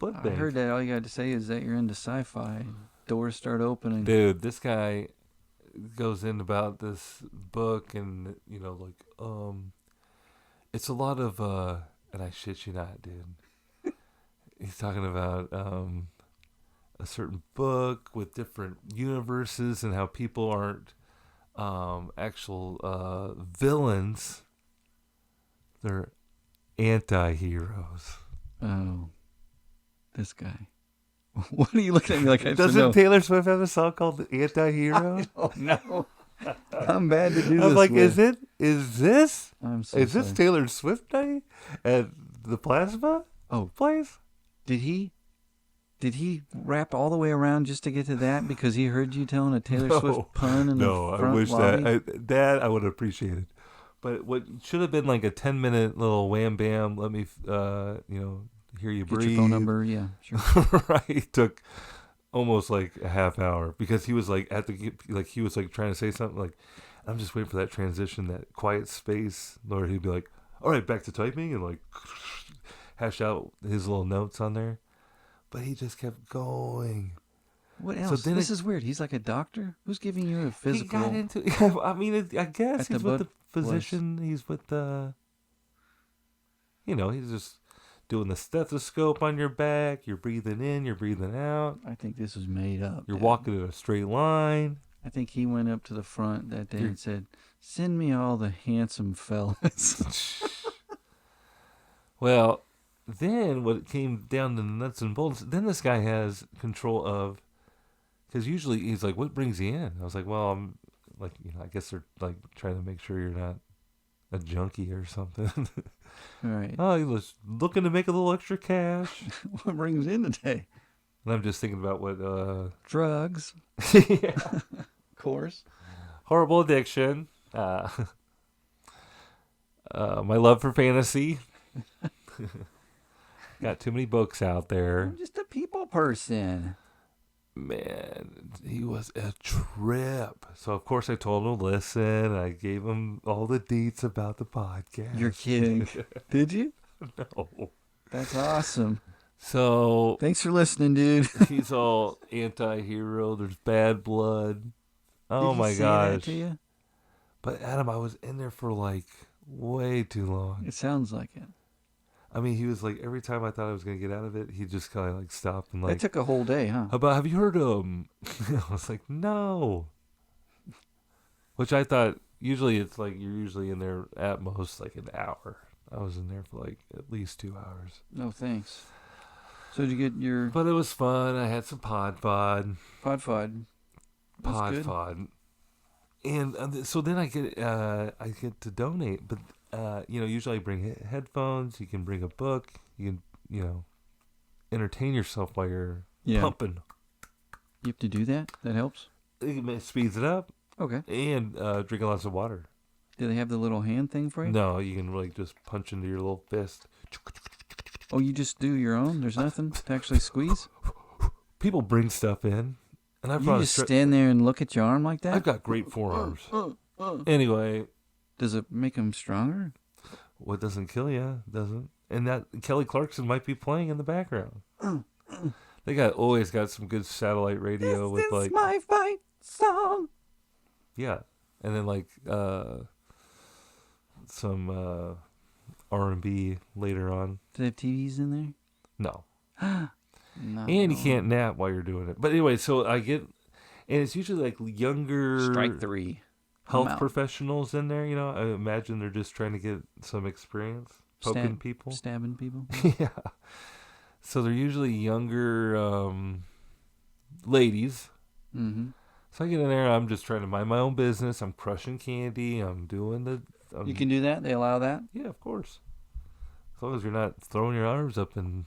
B: I
A: bank.
B: heard that all you got to say is that you're into sci-fi. Doors start opening.
A: Dude, this guy goes in about this book and, it's a lot of, and I shit you not, dude. He's talking about a certain book with different universes and how people aren't actual villains. They're anti-heroes.
B: Oh, this guy. What are you looking at me like I should
A: Doesn't
B: know?
A: Taylor Swift have a song called Anti-Hero?
B: Oh, no. I'm bad to do this
A: I'm like,
B: with.
A: is this
B: I'm so
A: is this
B: sorry.
A: Taylor Swift night at the Plasma
B: Oh,
A: place?
B: did he wrap all the way around just to get to that because he heard you telling a Taylor Swift pun in the front
A: I wish
B: lobby?
A: that I would have appreciated. But what should have been like a 10-minute little wham bam, let me hear you
B: Get
A: breathe.
B: your phone number, yeah, sure.
A: Right, it took almost like a half hour because he was like he was like trying to say something like, I'm just waiting for that transition, that quiet space, or he'd be like, all right, back to typing, and like hash out his little notes on there. But he just kept going.
B: What
A: So
B: else?
A: then
B: This is weird. He's like a doctor? Who's giving you a physical?
A: He got into. I mean, I guess
B: At
A: he's
B: the
A: with the
B: blood
A: physician. He's with the. He's just doing the stethoscope on your back. You're breathing in. You're breathing out.
B: I think this was made up.
A: You're
B: Dad.
A: walking in a straight line.
B: I think he went up to the front that day and said, "Send me all the handsome fellas."
A: Well, then what came down to the nuts and bolts, then this guy has control of, because usually he's like, what brings you in? I was like, well, I'm like, I guess they're like trying to make sure you're not a junkie or something.
B: All right.
A: Oh, he was looking to make a little extra cash.
B: What brings in today?
A: And I'm just thinking about what,
B: Drugs,
A: yeah.
B: of course.
A: Horrible addiction. My love for fantasy. Got too many books out there.
B: I'm just a people person.
A: Man, he was a trip. So, of course, I told him to listen. I gave him all the deets about the podcast.
B: You're kidding. Did you?
A: No.
B: That's awesome.
A: So,
B: Thanks for listening, dude.
A: he's all anti-hero. There's bad blood. Oh,
B: Did he
A: my
B: say that
A: gosh.
B: to you?
A: But, Adam, I was in there for, like, way too long.
B: It sounds like it.
A: I mean, he was like, every time I thought I was going to get out of it, he just kind of, like, stopped and,
B: That
A: like,
B: took a whole day, huh?
A: have you heard of I was like, no. Which I thought, usually it's like, you're usually in there at most, like, an hour. I was in there for, like, at least 2 hours.
B: No, thanks. So did you get your
A: But it was fun. I had some pod.
B: pod? That's good.
A: And so then I get to donate, but usually I bring headphones. You can bring a book. You can entertain yourself while you're
B: Yeah.
A: pumping.
B: You have to do that? That helps?
A: It speeds it up.
B: Okay.
A: And drinking lots of water.
B: Do they have the little hand thing for you?
A: No, you can really just punch into your little fist.
B: Oh, you just do your own? There's nothing to actually squeeze?
A: People bring stuff in, and I've
B: You just stand there and look at your arm like that?
A: I've got great forearms. Anyway,
B: Does it make them stronger?
A: what doesn't kill you doesn't. And that Kelly Clarkson might be playing in the background. They always got some good satellite radio with
B: This is my fight song.
A: yeah, and then like some R&B later on.
B: Do they have TVs in there?
A: No.
B: No.
A: And you can't nap while you're doing it. But anyway, so I get, and it's usually like younger
B: Strike 3.
A: health professionals in there. You know, I imagine they're just trying to get some experience poking people,
B: stabbing people.
A: yeah. So they're usually younger ladies.
B: Mm-hmm.
A: So I get in there. I'm just trying to mind my own business. I'm crushing candy. I'm doing the.
B: You can do that? They allow that?
A: Yeah, of course. As long as you're not throwing your arms up and.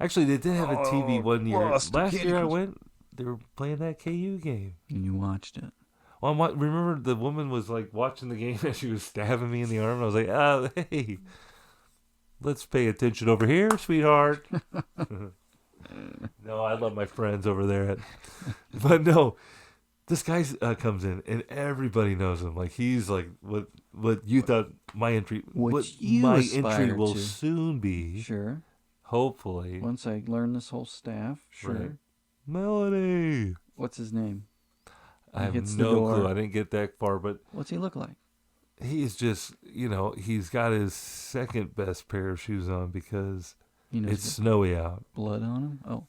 A: Actually, they did have a TV one year. Last year I went. They were playing that KU game.
B: And you watched it.
A: Well, remember the woman was like watching the game as she was stabbing me in the arm. And I was like, "Oh, hey, let's pay attention over here, sweetheart." No, I love my friends over there. But no, this guy comes in and everybody knows him. Like he's like what you thought my entry. What my entry will soon be.
B: Sure.
A: Hopefully.
B: Once I learn this whole staff. Sure. Right.
A: Melody.
B: What's his name?
A: I have no clue. I didn't get that far, but
B: what's he look like?
A: He's just, he's got his second best pair of shoes on because it's snowy out.
B: Blood on him? Oh.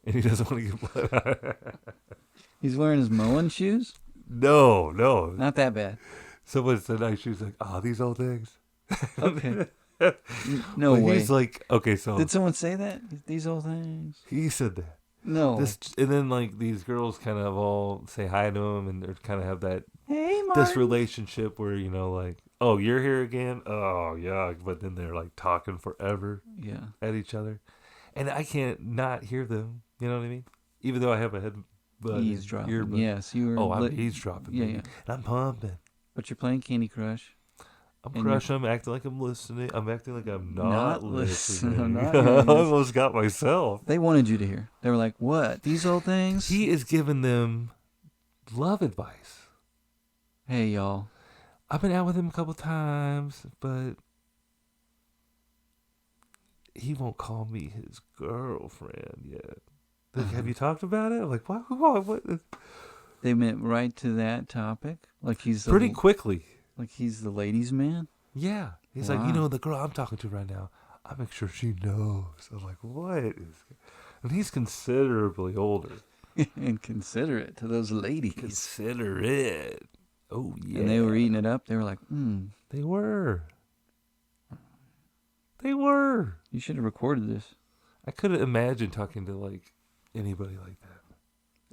A: And he doesn't want to get blood on him.
B: He's wearing his mowing shoes?
A: No.
B: Not that bad.
A: Someone said nice shoes like, these old things.
B: Okay. No way.
A: He's like, okay, so.
B: Did someone say that? These old things?
A: He said that.
B: No.
A: And then like these girls kind of all say hi to him and they kind of have that
B: hey, Martin.
A: This relationship where like, oh, you're here again, oh yeah, but then they're like talking forever, at each other, and I can't not hear them. You know what I mean? Even though I have a head,
B: eavesdropping. Yes, you were.
A: Oh, I'm eavesdropping.
B: Yeah,
A: and I'm pumping.
B: But you're playing Candy Crush.
A: I'm crushing. I'm acting like I'm listening. I'm acting like I'm not listening.
B: I'm not
A: I almost got myself.
B: They wanted you to hear. They were like, what? These old things?
A: He is giving them love advice.
B: Hey, y'all.
A: I've been out with him a couple times, but he won't call me his girlfriend yet. Like, have you talked about it? I'm like, what?
B: They went right to that topic? Like he's
A: pretty quickly.
B: Like he's the ladies' man?
A: Yeah. He's like, the girl I'm talking to right now, I make sure she knows. I'm like, what is... And he's considerably older.
B: And considerate to those ladies.
A: Considerate. Oh, yeah.
B: And they were eating it up. They were like,
A: They were. You
B: should have recorded this.
A: I couldn't imagine talking to, like, anybody like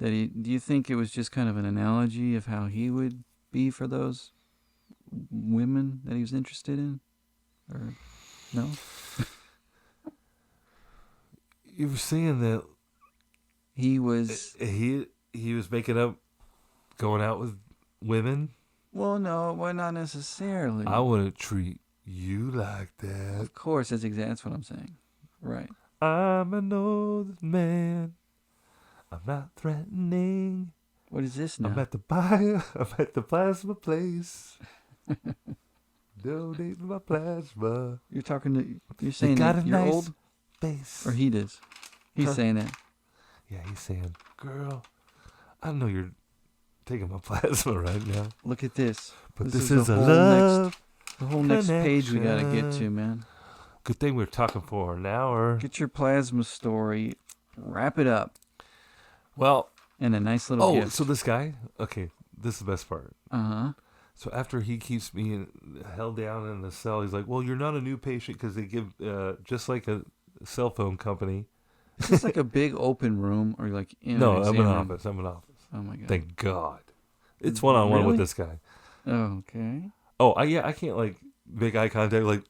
A: that.
B: Do you think it was just kind of an analogy of how he would be for those women that he was interested in? Or no?
A: You were saying that
B: he was
A: making up going out with women?
B: Well, no, not necessarily.
A: I wouldn't treat you like that.
B: Of course, that's what I'm saying. Right.
A: I'm an old man. I'm not threatening.
B: What is this now?
A: I'm at the plasma place. Donate my plasma.
B: You're saying that you're old?
A: Face.
B: Or he does. He's saying that.
A: Yeah, he's saying, girl, I know you're taking my plasma right now.
B: Look at this.
A: But this is a love
B: the whole next page we got to get to, man.
A: Good thing we're talking for an hour.
B: Get your plasma story. Wrap it up.
A: Well.
B: And a nice little gift.
A: So this guy, okay, this is the best part.
B: Uh-huh.
A: So after he keeps me held down in the cell, he's like, well, you're not a new patient because they give, just like a cell phone company.
B: Is this like a big open room or like in
A: No,
B: an
A: I'm
B: room?
A: I'm in office.
B: Oh, my God.
A: Thank God. It's one-on-one with this guy.
B: Oh, okay.
A: Oh, I can't, like, make eye contact, like,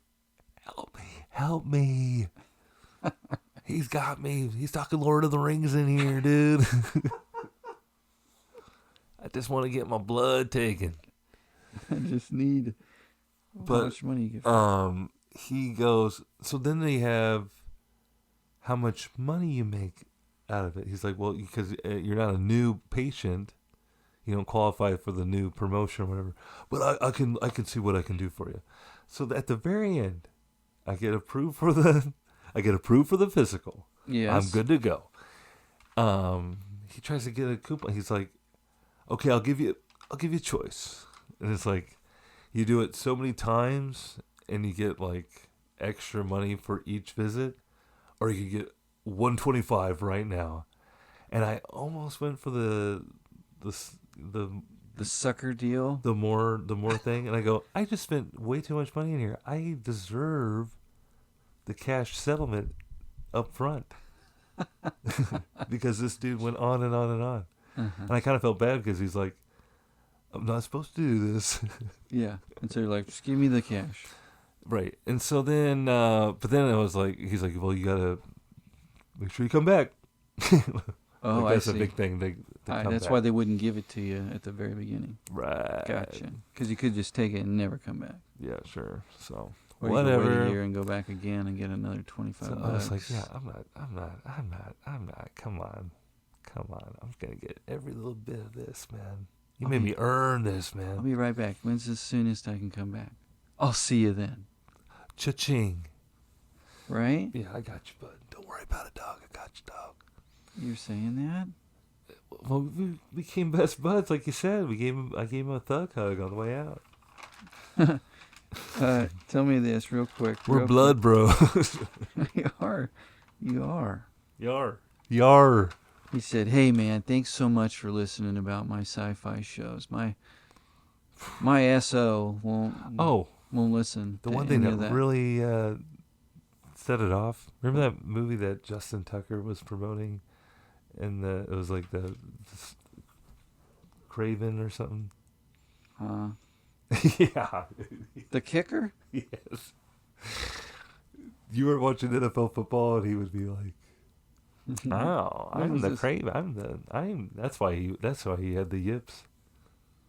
A: help me. He's got me. He's talking Lord of the Rings in here, dude. I just want to get my blood taken.
B: I just need. How much money you get?
A: He goes. So then they have how much money you make out of it. He's like, well, because you're not a new patient, you don't qualify for the new promotion or whatever. But I can see what I can do for you. So at the very end, I get approved for the physical.
B: Yes.
A: I'm good to go. He tries to get a coupon. He's like, okay, I'll give you a choice. And it's like, you do it so many times and you get like extra money for each visit, or you could get $125 right now. And I almost went for the
B: sucker deal.
A: The more thing. And I go, I just spent way too much money in here. I deserve the cash settlement up front. Because this dude went on and on and on. And I kind of felt bad because he's like, I'm not supposed to do this.
B: Yeah. And so you're like, just give me the cash.
A: Right. And so then, but then I was like, he's like, well, you got to make sure you come back.
B: Oh,
A: like that's
B: I see.
A: a big thing.
B: That's
A: back.
B: why they wouldn't give it to you at the very beginning.
A: Right.
B: Gotcha. Because you could just take it and never come back.
A: Yeah, sure. So
B: or
A: whatever.
B: You could wait a year and go back again and get another $25.
A: So I was like, yeah, I'm not. Come on. I'm gonna get every little bit of this, man. You made me earn this, man.
B: I'll be right back. When's the soonest I can come back? I'll see you then.
A: Cha-ching.
B: Right?
A: Yeah, I got you, bud. Don't worry about it, dog. I got you, dog.
B: You're saying that?
A: Well, we became best buds, like you said. I gave him a thug hug on the way out.
B: Tell me this real quick.
A: We're blood bros.
B: You are.
A: Yar.
B: He said, "Hey man, thanks so much for listening about my sci-fi shows. My SO won't listen.
A: The
B: to
A: one thing
B: any
A: that
B: of
A: really set it off. Remember that movie that Justin Tucker was promoting, and it was like the Craven or something. Yeah.
B: The Kicker?
A: Yes. You were watching NFL football, and he would be like, "Oh, I'm the Craven. That's why he had the yips.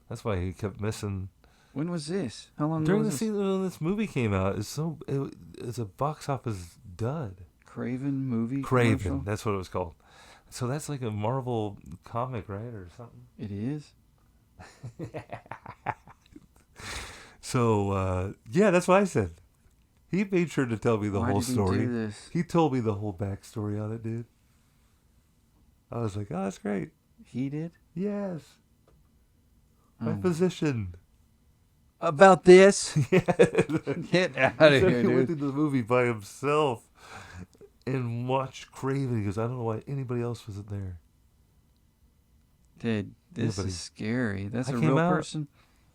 A: That's why he kept missing."
B: When was this? How long
A: During
B: ago
A: the
B: was
A: season when this movie came out? It's a box office dud.
B: Craven movie?
A: Craven,
B: commercial?
A: that's what it was called. So that's like a Marvel comic, right, or something?
B: It is?
A: So, yeah, that's what I said. He made sure to tell me the whole story.
B: Why did he do this?
A: He told me the whole backstory on it, dude. I was like, oh, that's great.
B: He did?
A: Yes. My physician.
B: About this?
A: Yeah.
B: Get out of here,
A: He went
B: dude.
A: to the movie by himself and watched Craven. He goes, I don't know why anybody else wasn't there.
B: Dude, this is scary. That's
A: I
B: a
A: came
B: real
A: out-
B: person?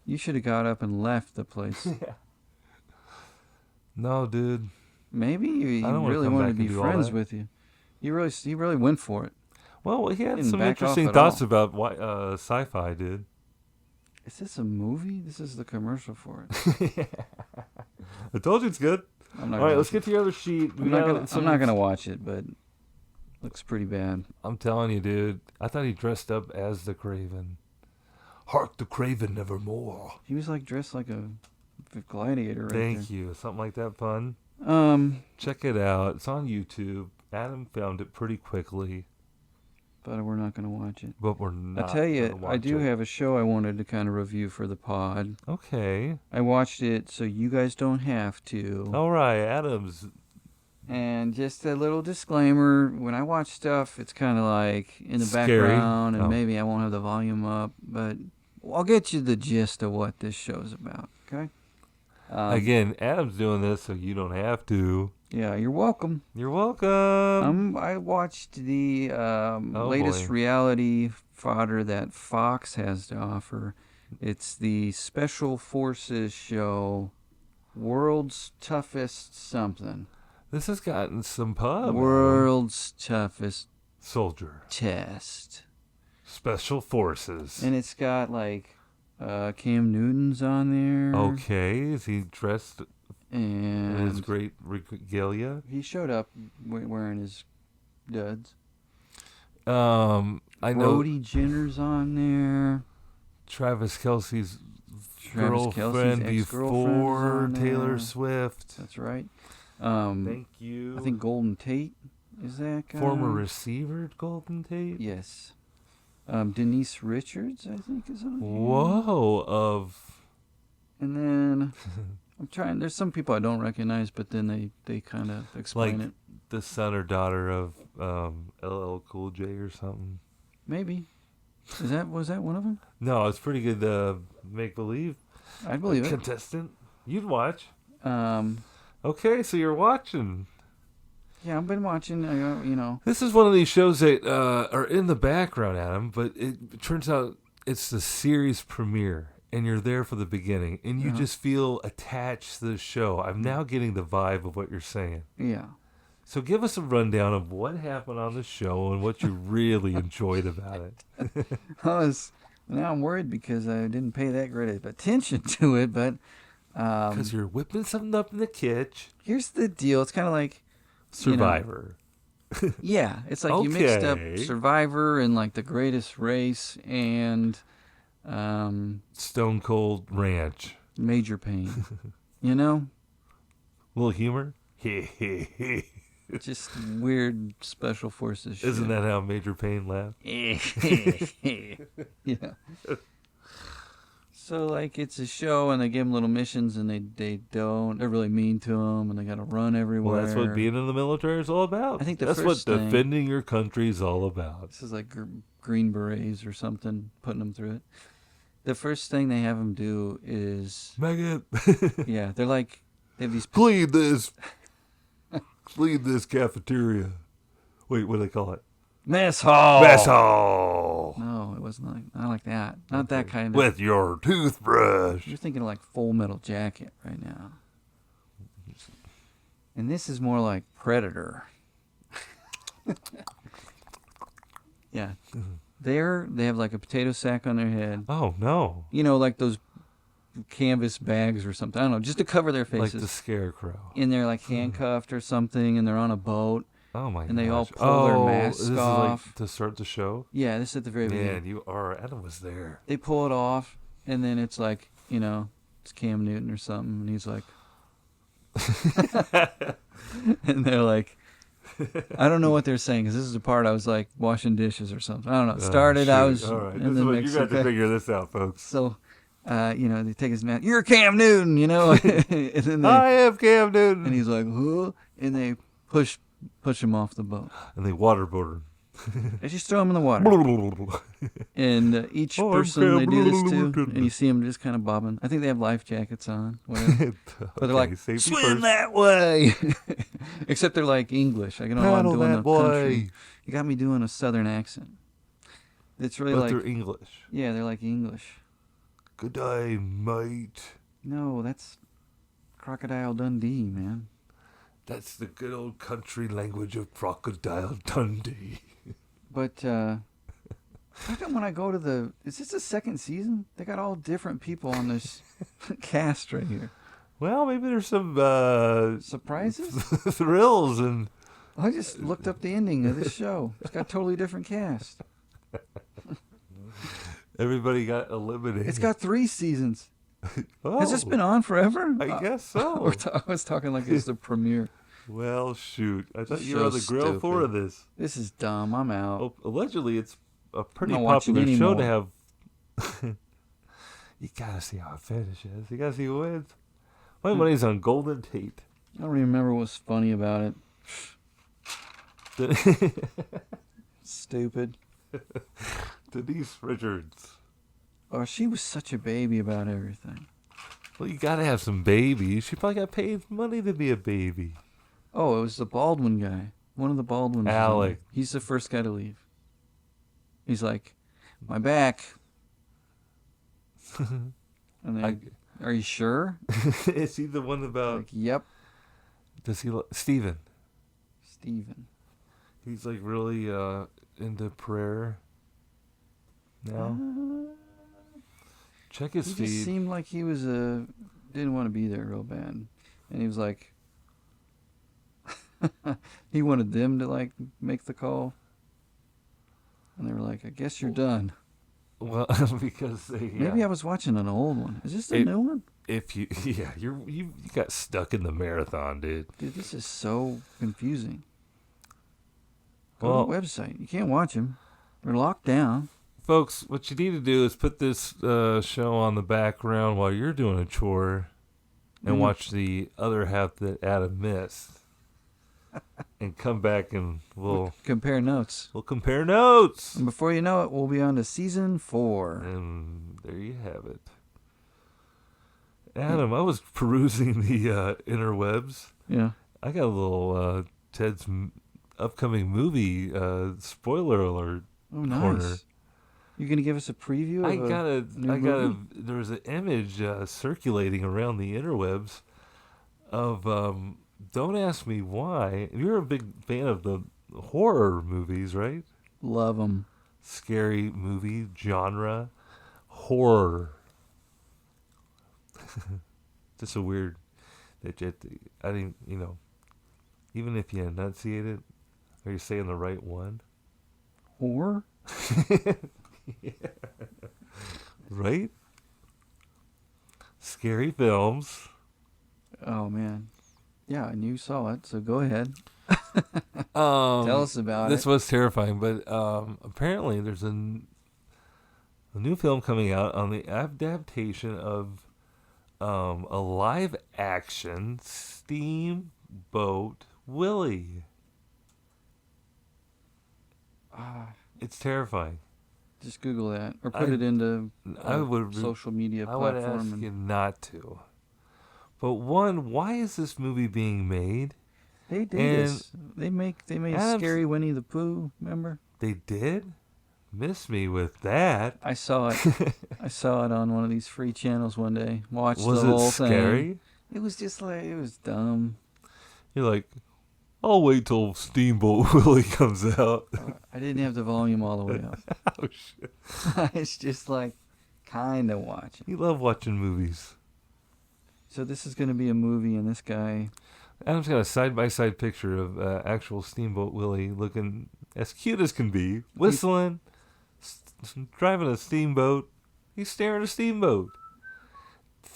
B: You should have got up and left the place.
A: Yeah. No, dude.
B: Maybe he
A: I don't wanna
B: really
A: come
B: wanted
A: back
B: to be
A: and do all
B: friends
A: that.
B: with you. He really went for it.
A: Well, he had
B: Didn't
A: some
B: back off
A: interesting
B: at
A: thoughts
B: all.
A: about why sci-fi, dude.
B: Is this a movie? This is the commercial for it.
A: I told you it's good.
B: I'm not
A: All right,
B: gonna
A: let's
B: watch
A: get to your other sheet.
B: I'm not gonna watch it, but looks pretty bad.
A: I'm telling you, dude. I thought he dressed up as the Craven. Hark the Craven nevermore.
B: He was like dressed like a gladiator. Right
A: Thank you. Something like that fun.
B: there.
A: Check it out. It's on YouTube. Adam found it pretty quickly,
B: But we're not gonna watch it.
A: but we're not.
B: I tell you,
A: gonna
B: I
A: watch
B: do
A: it.
B: have a show I wanted to kind of review for the pod.
A: Okay.
B: I watched it so you guys don't have to.
A: All right, Adam's.
B: And just a little disclaimer, when I watch stuff, it's kind of like in the
A: Scary.
B: background, and
A: Oh.
B: maybe I won't have the volume up, but I'll get you the gist of what this show's about, okay?
A: Again, Adam's doing this so you don't have to.
B: Yeah, you're welcome.
A: You're welcome.
B: I watched the latest
A: boy.
B: reality fodder that Fox has to offer. It's the Special Forces show, World's Toughest Something.
A: This has gotten some pub. Adam.
B: World's Toughest
A: Soldier.
B: Test.
A: Special Forces.
B: And it's got like Cam Newton's on there.
A: Okay, is he dressed in his
B: And
A: great regalia?
B: he showed up wearing his duds.
A: I know.
B: Brody Jenner's on there.
A: Travis Kelce's
B: Travis
A: girlfriend
B: Kelce's ex-girlfriend is
A: before
B: on
A: Taylor
B: there.
A: Swift.
B: That's right.
A: Thank you.
B: I think Golden Tate is that guy.
A: Former receiver Golden Tate.
B: Yes. Denise Richards, I think, is on here.
A: Whoa,
B: And then I'm trying. There's some people I don't recognize, but then they kind of explain
A: like
B: it.
A: the son or daughter of LL Cool J or something.
B: Maybe. Was that one of them?
A: No, it's pretty good make believe.
B: I believe it.
A: Contestant. You'd watch.
B: Um,
A: Okay, so you're watching.
B: yeah, I've been watching.
A: This is one of these shows that are in the background, Adam, but it turns out it's the series premiere, and you're there for the beginning, and you just feel attached to the show. I'm now getting the vibe of what you're saying.
B: Yeah.
A: So give us a rundown of what happened on the show and what you really enjoyed about it.
B: Now I'm worried because I didn't pay that great of attention to it, but
A: Because you're whipping something up in the kitchen.
B: here's the deal. It's kind of like
A: Survivor.
B: Yeah, it's like you mixed up
A: Okay.
B: Survivor and like The Greatest Race and
A: Stone Cold Ranch.
B: Major Pain. You know?
A: Little humor.
B: Just weird special forces shit.
A: Isn't that how Major Pain laughed?
B: Yeah. So like it's a show and they give them little missions and they're really mean to them and they got to run everywhere.
A: Well, that's what being in the military is all about.
B: I think the
A: that's
B: first
A: what
B: thing-
A: defending your country is all about.
B: This is like Green Berets or something, putting them through it. The first thing they have them do is,
A: Maggot,
B: yeah, they have these,
A: clean this. Clean this cafeteria. Wait, what do they call it?
B: mess hall.
A: Mess hall.
B: No, it wasn't not like that. Not that kind of.
A: With your toothbrush.
B: You're thinking of like Full Metal Jacket right now. And this is more like Predator. Yeah. They have like a potato sack on their head.
A: Oh, no.
B: You know, like those canvas bags or something. I don't know, just to cover their faces.
A: Like the scarecrow.
B: And they're like handcuffed or something, and they're on a boat.
A: Oh, my god.
B: And they all pull their masks
A: this
B: off.
A: is like to start the show?
B: Yeah, this is at the very beginning.
A: Man, you are. Adam was there.
B: They pull it off, and then it's like, it's Cam Newton or something, and he's like, and they're like, I don't know what they're saying, because this is the part I was like washing dishes or something. I don't know. It started, I was
A: All right.
B: in
A: This
B: the
A: is what you got to figure this out, folks.
B: So, they take his mask. You're Cam Newton, and then
A: I am Cam Newton.
B: and he's like, huh? And they push him off the boat.
A: And they waterboard him.
B: They just throw him in the water. And each
A: Oh, I'm
B: person they do this
A: Cam
B: to,
A: Newton.
B: and you see them just kind of bobbing. I think they have life jackets on. Whatever. But they're like,
A: safety
B: swim
A: first.
B: that way. Except they're like English. I don't know I'm
A: Paddle
B: doing
A: that
B: a country.
A: way.
B: You got me doing a southern accent. It's really
A: But
B: like,
A: they're English.
B: yeah, they're like English.
A: Good day, mate.
B: No, that's Crocodile Dundee, man.
A: That's the good old country language of Crocodile Dundee.
B: But how come when I go to is this the second season? They got all different people on this cast right here.
A: Well, maybe there's some
B: Surprises?
A: thrills and
B: I just looked up the ending of this show. It's got a totally different cast.
A: everybody got eliminated.
B: It's got 3 seasons.
A: Oh,
B: Has this been on forever?
A: I guess so.
B: I was talking like it's the premiere.
A: Well, shoot. I thought
B: This
A: you were on the
B: show's
A: grill for
B: stupid.
A: this.
B: This is dumb. I'm out.
A: Oh, allegedly, it's a pretty
B: I'm not watching
A: popular show to
B: anymore.
A: have. You gotta see how it finishes. You gotta see who wins. My money's on Golden Tate.
B: I don't even remember what's funny about it. Stupid.
A: Denise Richards.
B: Oh, she was such a baby about everything.
A: Well, you gotta have some babies. She probably got paid money to be a baby.
B: Oh, it was the Baldwin guy. One of the Baldwins. was on
A: Alec.
B: there. He's the first guy to leave. He's like, my back. And then, are you sure?
A: Is he the one about?
B: Like, yep,
A: Does he? Steven.
B: Steven.
A: He's like really into prayer. now. Check his
B: He
A: feed.
B: just seemed like he was didn't want to be there real bad, and he was like, he wanted them to like make the call, and they were like, "I guess you're done."
A: Well, because they.
B: Maybe I was watching an old one. Is this the new one?
A: If you, yeah, you got stuck in the marathon, dude.
B: Dude, this is so confusing.
A: Well,
B: Go to the website. You can't watch them. They're locked down.
A: folks, what you need to do is put this show on the background while you're doing a chore, and watch the other half that Adam missed, and come back and we'll
B: compare notes.
A: We'll compare notes.
B: And before you know it, we'll be on to season 4.
A: And there you have it. Adam, I was perusing the interwebs.
B: Yeah.
A: I got a little Ted's upcoming movie spoiler alert.
B: Oh, nice.
A: Corner.
B: You gonna give us a preview?
A: There was an image circulating around the interwebs of don't ask me why. You're a big fan of the horror movies, right?
B: Love them.
A: Scary movie genre, horror. Just so weird that I didn't, even if you enunciate it, are you saying the right one?
B: Horror?
A: Yeah. Right? Scary films.
B: Oh, man. Yeah, and you saw it, so go ahead. Tell us about
A: this
B: it.
A: Was terrifying, but apparently there's a new film coming out on the adaptation of a live-action Steamboat Willie. It's terrifying.
B: Just Google that, or put it into social media
A: I
B: platform.
A: would ask you not to. But one, why is this movie being made?
B: They did this. They made Scary Winnie the Pooh. Remember?
A: They did. Miss me with that.
B: I saw it. I saw it on one of these free channels one day. Watched the whole thing.
A: Was it scary?
B: It was just like, it was dumb.
A: You're like, I'll wait till Steamboat Willie comes out.
B: I didn't have the volume all the way up.
A: Oh shit!
B: It's just like kind of watching.
A: You love watching movies.
B: So this is going to be a movie, and this guy.
A: Adam's got a side-by-side picture of actual Steamboat Willie looking as cute as can be, whistling, driving a steamboat. He's staring at a steamboat.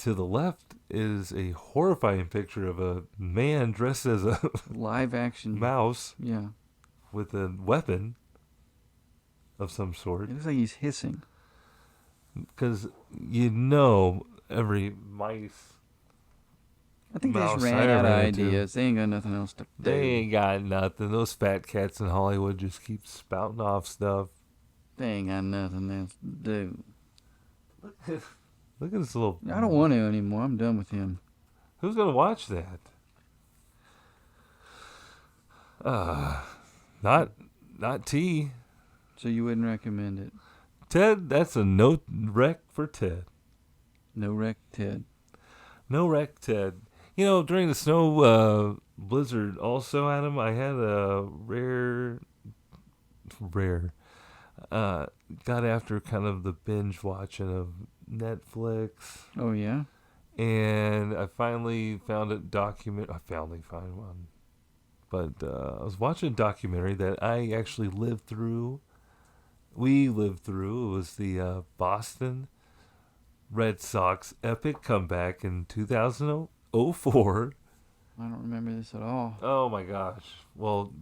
A: To the left is a horrifying picture of a man dressed as a
B: live action
A: mouse.
B: Yeah.
A: With a weapon of some sort.
B: It looks like he's hissing.
A: Because every mice.
B: I think they just ran out of ideas. They ain't got nothing else to do.
A: They ain't got nothing. Those fat cats in Hollywood just keep spouting off stuff.
B: They ain't got nothing else to do.
A: Look at this little...
B: I don't want to anymore. I'm done with him.
A: Who's going to watch that? Not T.
B: So you wouldn't recommend it?
A: Ted, that's a no rec for Ted.
B: No rec Ted.
A: No rec Ted. During the snow blizzard also, Adam, I had a rare... got after kind of the binge watching of Netflix.
B: Oh, yeah?
A: And I finally found a document. I finally found one. But I was watching a documentary that I actually lived through. We lived through. It was the Boston Red Sox epic comeback in 2004.
B: I don't remember this at all.
A: Oh, my gosh. Well,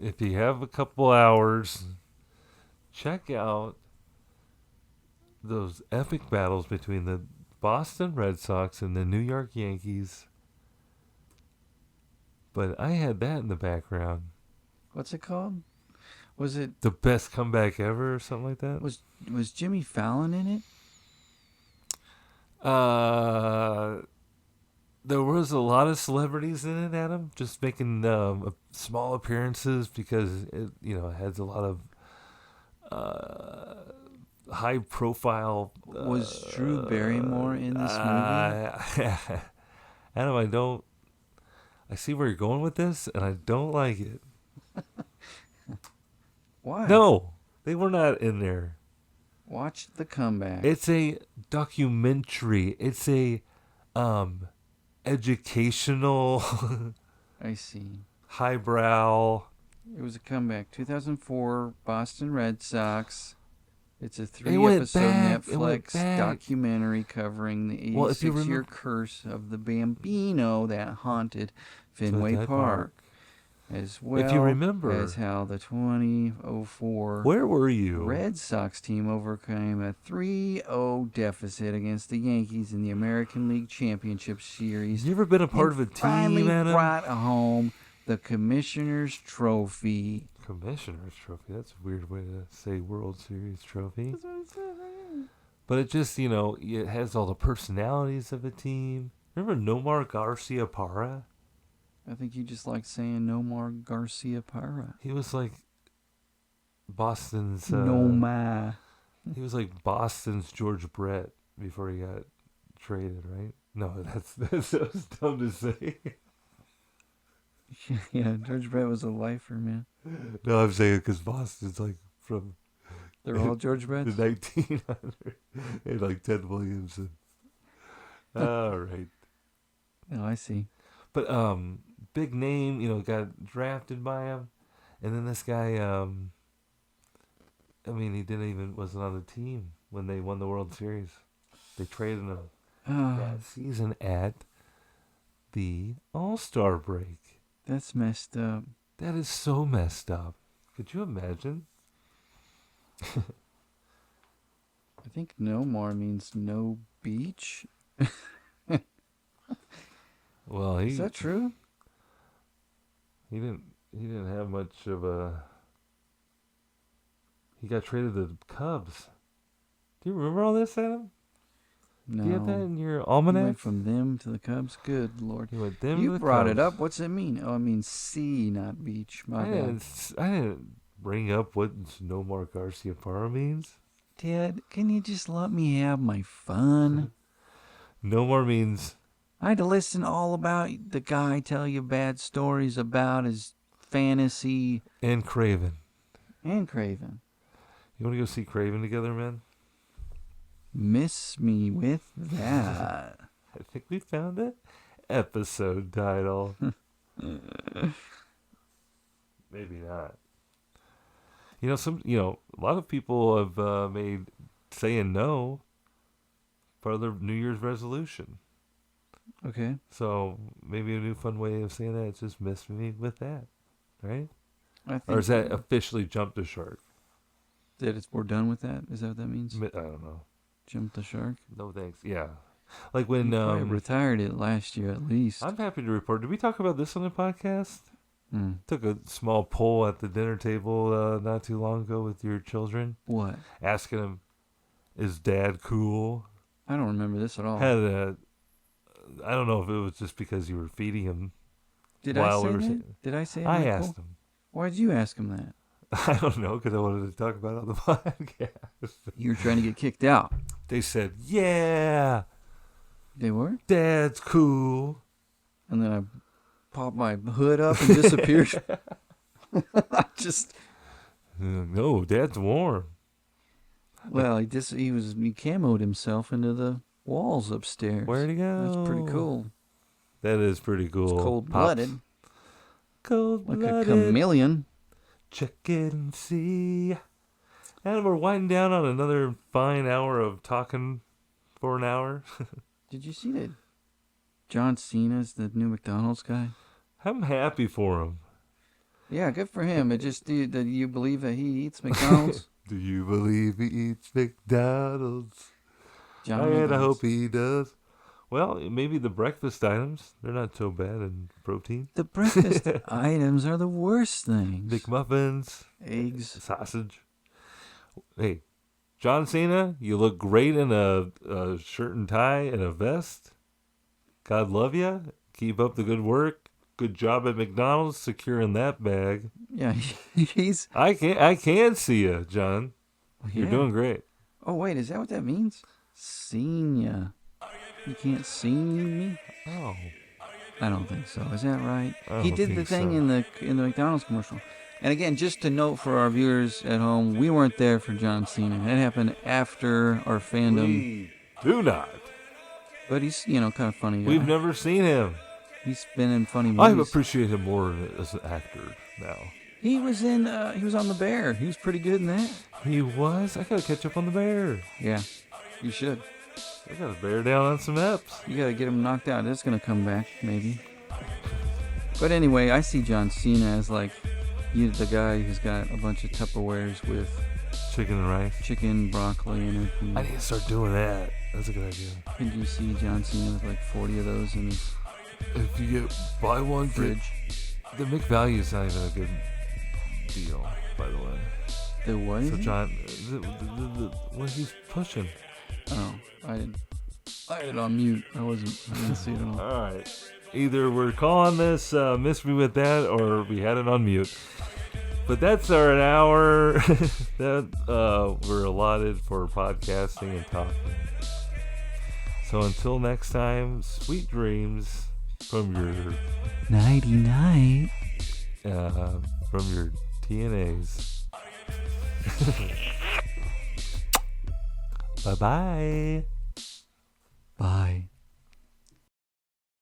A: if you have a couple hours, check out those epic battles between the Boston Red Sox and the New York Yankees. But I had that in the background.
B: What's it called? Was it
A: the best comeback ever or something like that?
B: Was Jimmy Fallon in it?
A: There was a lot of celebrities in it, Adam, just making small appearances because it has a lot of high profile.
B: Was Drew Barrymore in this movie?
A: Adam, I see where you're going with this, and I don't like it.
B: Why?
A: No, they were not in there.
B: Watch the comeback.
A: It's a documentary. It's a educational.
B: I see.
A: Highbrow.
B: It was a comeback. 2004 Boston Red Sox. It's a
A: It went
B: 3-episode
A: back. It went
B: Netflix
A: back.
B: documentary covering the
A: Well, if you
B: 86-year
A: remember-
B: curse of the Bambino that haunted Fenway
A: Fenway
B: Park, as well
A: If you remember-
B: as how the 2004
A: Where were you?
B: Red Sox team overcame a 3-0 deficit against the Yankees in the American League Championship Series.
A: You ever been a part of a team,
B: Finally
A: Adam?
B: brought home the Commissioner's Trophy.
A: Commissioner's Trophy. That's a weird way to say World Series trophy. But it just, it has all the personalities of a team. Remember Nomar Garcia Parra?
B: I think you just like saying Nomar Garcia Parra.
A: He was like Boston's...
B: Nomar.
A: He was like Boston's George Brett before he got traded, right? No, that's so dumb to say.
B: Yeah, George Brett was a lifer, man.
A: No, I'm saying it because Boston's like from
B: They're all George
A: the
B: Bretts?
A: 1900s. And like Ted Williamson. All right.
B: Oh, I see.
A: But big name, got drafted by him. And then this guy, he wasn't on the team when they won the World Series. They traded him that season at the All-Star break.
B: That's messed up.
A: That is so messed up. Could you imagine?
B: I think Nomar means no beach.
A: Well,
B: Is that true?
A: he didn't have much of a. He got traded to the Cubs. Do you remember all this, Adam?
B: No.
A: Do you have that in your
B: You
A: almanac?
B: went from them to the Cubs. Good Lord.
A: He went them to
B: You
A: the
B: brought it
A: Cubs.
B: up. What's it mean? Oh, it means sea, not beach. My
A: I
B: bad.
A: didn't bring up what Nomar Garcia Parra means.
B: Dad, can you just let me have my fun?
A: Nomar means
B: I had to listen all about the guy tell you bad stories about his fantasy
A: and Craven.
B: and Craven.
A: You want to go see Craven together, man?
B: Miss me with that.
A: I think we found it. Episode title. Maybe not. A lot of people have made saying no part of their New Year's resolution.
B: Okay.
A: So maybe a new fun way of saying that is just miss me with that, right?
B: I think
A: Or is that officially jump the shark?
B: we're done with that? Is that what that means?
A: I don't know.
B: Jump the shark?
A: No thanks. Yeah. Like when
B: You probably retired it last year at least.
A: I'm happy to report. Did we talk about this on the podcast?
B: Mm.
A: Took a small poll at the dinner table not too long ago with your children,
B: What?
A: asking them, "Is Dad cool?"
B: I don't remember this at all.
A: I don't know if it was just because you were feeding him.
B: Did
A: while
B: I say
A: we were
B: that?
A: sitting-
B: Did I say
A: I
B: that?
A: asked them.
B: Why did you ask him that?
A: I don't know because I wanted to talk about it on the podcast.
B: You were trying to get kicked out.
A: They said, "Yeah,
B: They were?
A: Dad's cool."
B: And then I popped my hood up and disappeared. I just,
A: No, Dad's warm.
B: well, he camoed himself into the walls upstairs.
A: Where'd he go?
B: That's pretty cool.
A: That is pretty cool.
B: It's cold-blooded.
A: Pops. Cold-blooded.
B: Like a chameleon.
A: Check it and see. And we're winding down on another fine hour of talking for an hour.
B: Did you see that John Cena's the new McDonald's guy?
A: I'm happy for him.
B: Yeah, good for him. It just, do you believe that he eats McDonald's?
A: Do you believe he eats McDonald's?
B: John
A: And I
B: McDonald's.
A: hope he does. Well, maybe the breakfast items, they're not so bad in protein.
B: The breakfast items are the worst things.
A: McMuffins,
B: Eggs.
A: sausage. Hey, John Cena, you look great in a shirt and tie and a vest. God love you. Keep up the good work. Good job at McDonald's securing that bag.
B: Yeah, he's...
A: I can see you, John. You're
B: Yeah.
A: doing great.
B: Oh, wait, is that what that means? Seen ya. You can't see me?
A: Oh,
B: I don't think so. Is that right?
A: I
B: He
A: don't
B: did the
A: think
B: thing
A: so.
B: in the McDonald's commercial. And again, just to note for our viewers at home, we weren't there for John Cena. It happened after our fandom.
A: we do not.
B: But he's, kind of funny.
A: We've
B: guy.
A: never seen him.
B: He's been in funny
A: I
B: movies.
A: appreciate him more as an actor now.
B: He was in. He was on The Bear. He was pretty good in that.
A: He was. I gotta catch up on The Bear.
B: Yeah, you should.
A: I gotta bear down on some eps.
B: You gotta get him knocked out. It's gonna come back, maybe. But anyway, I see John Cena as like the guy who's got a bunch of Tupperwares with
A: Chicken and rice.
B: chicken, broccoli, and everything.
A: I need to start doing that. That's a good idea.
B: Could you see John Cena with like 40 of those in his
A: If you get buy one
B: fridge?
A: the McValue is not even a good deal, by the way.
B: The what?
A: So
B: is it?
A: John, what he's pushing.
B: Oh, I had it on mute. I didn't see it at all.
A: All right. Either we're calling this Miss Me With That or we had it on mute. But that's an hour that we're allotted for podcasting and talking. So until next time, sweet dreams from your
B: Nighty night.
A: from your T&As. Bye-bye.
B: Bye.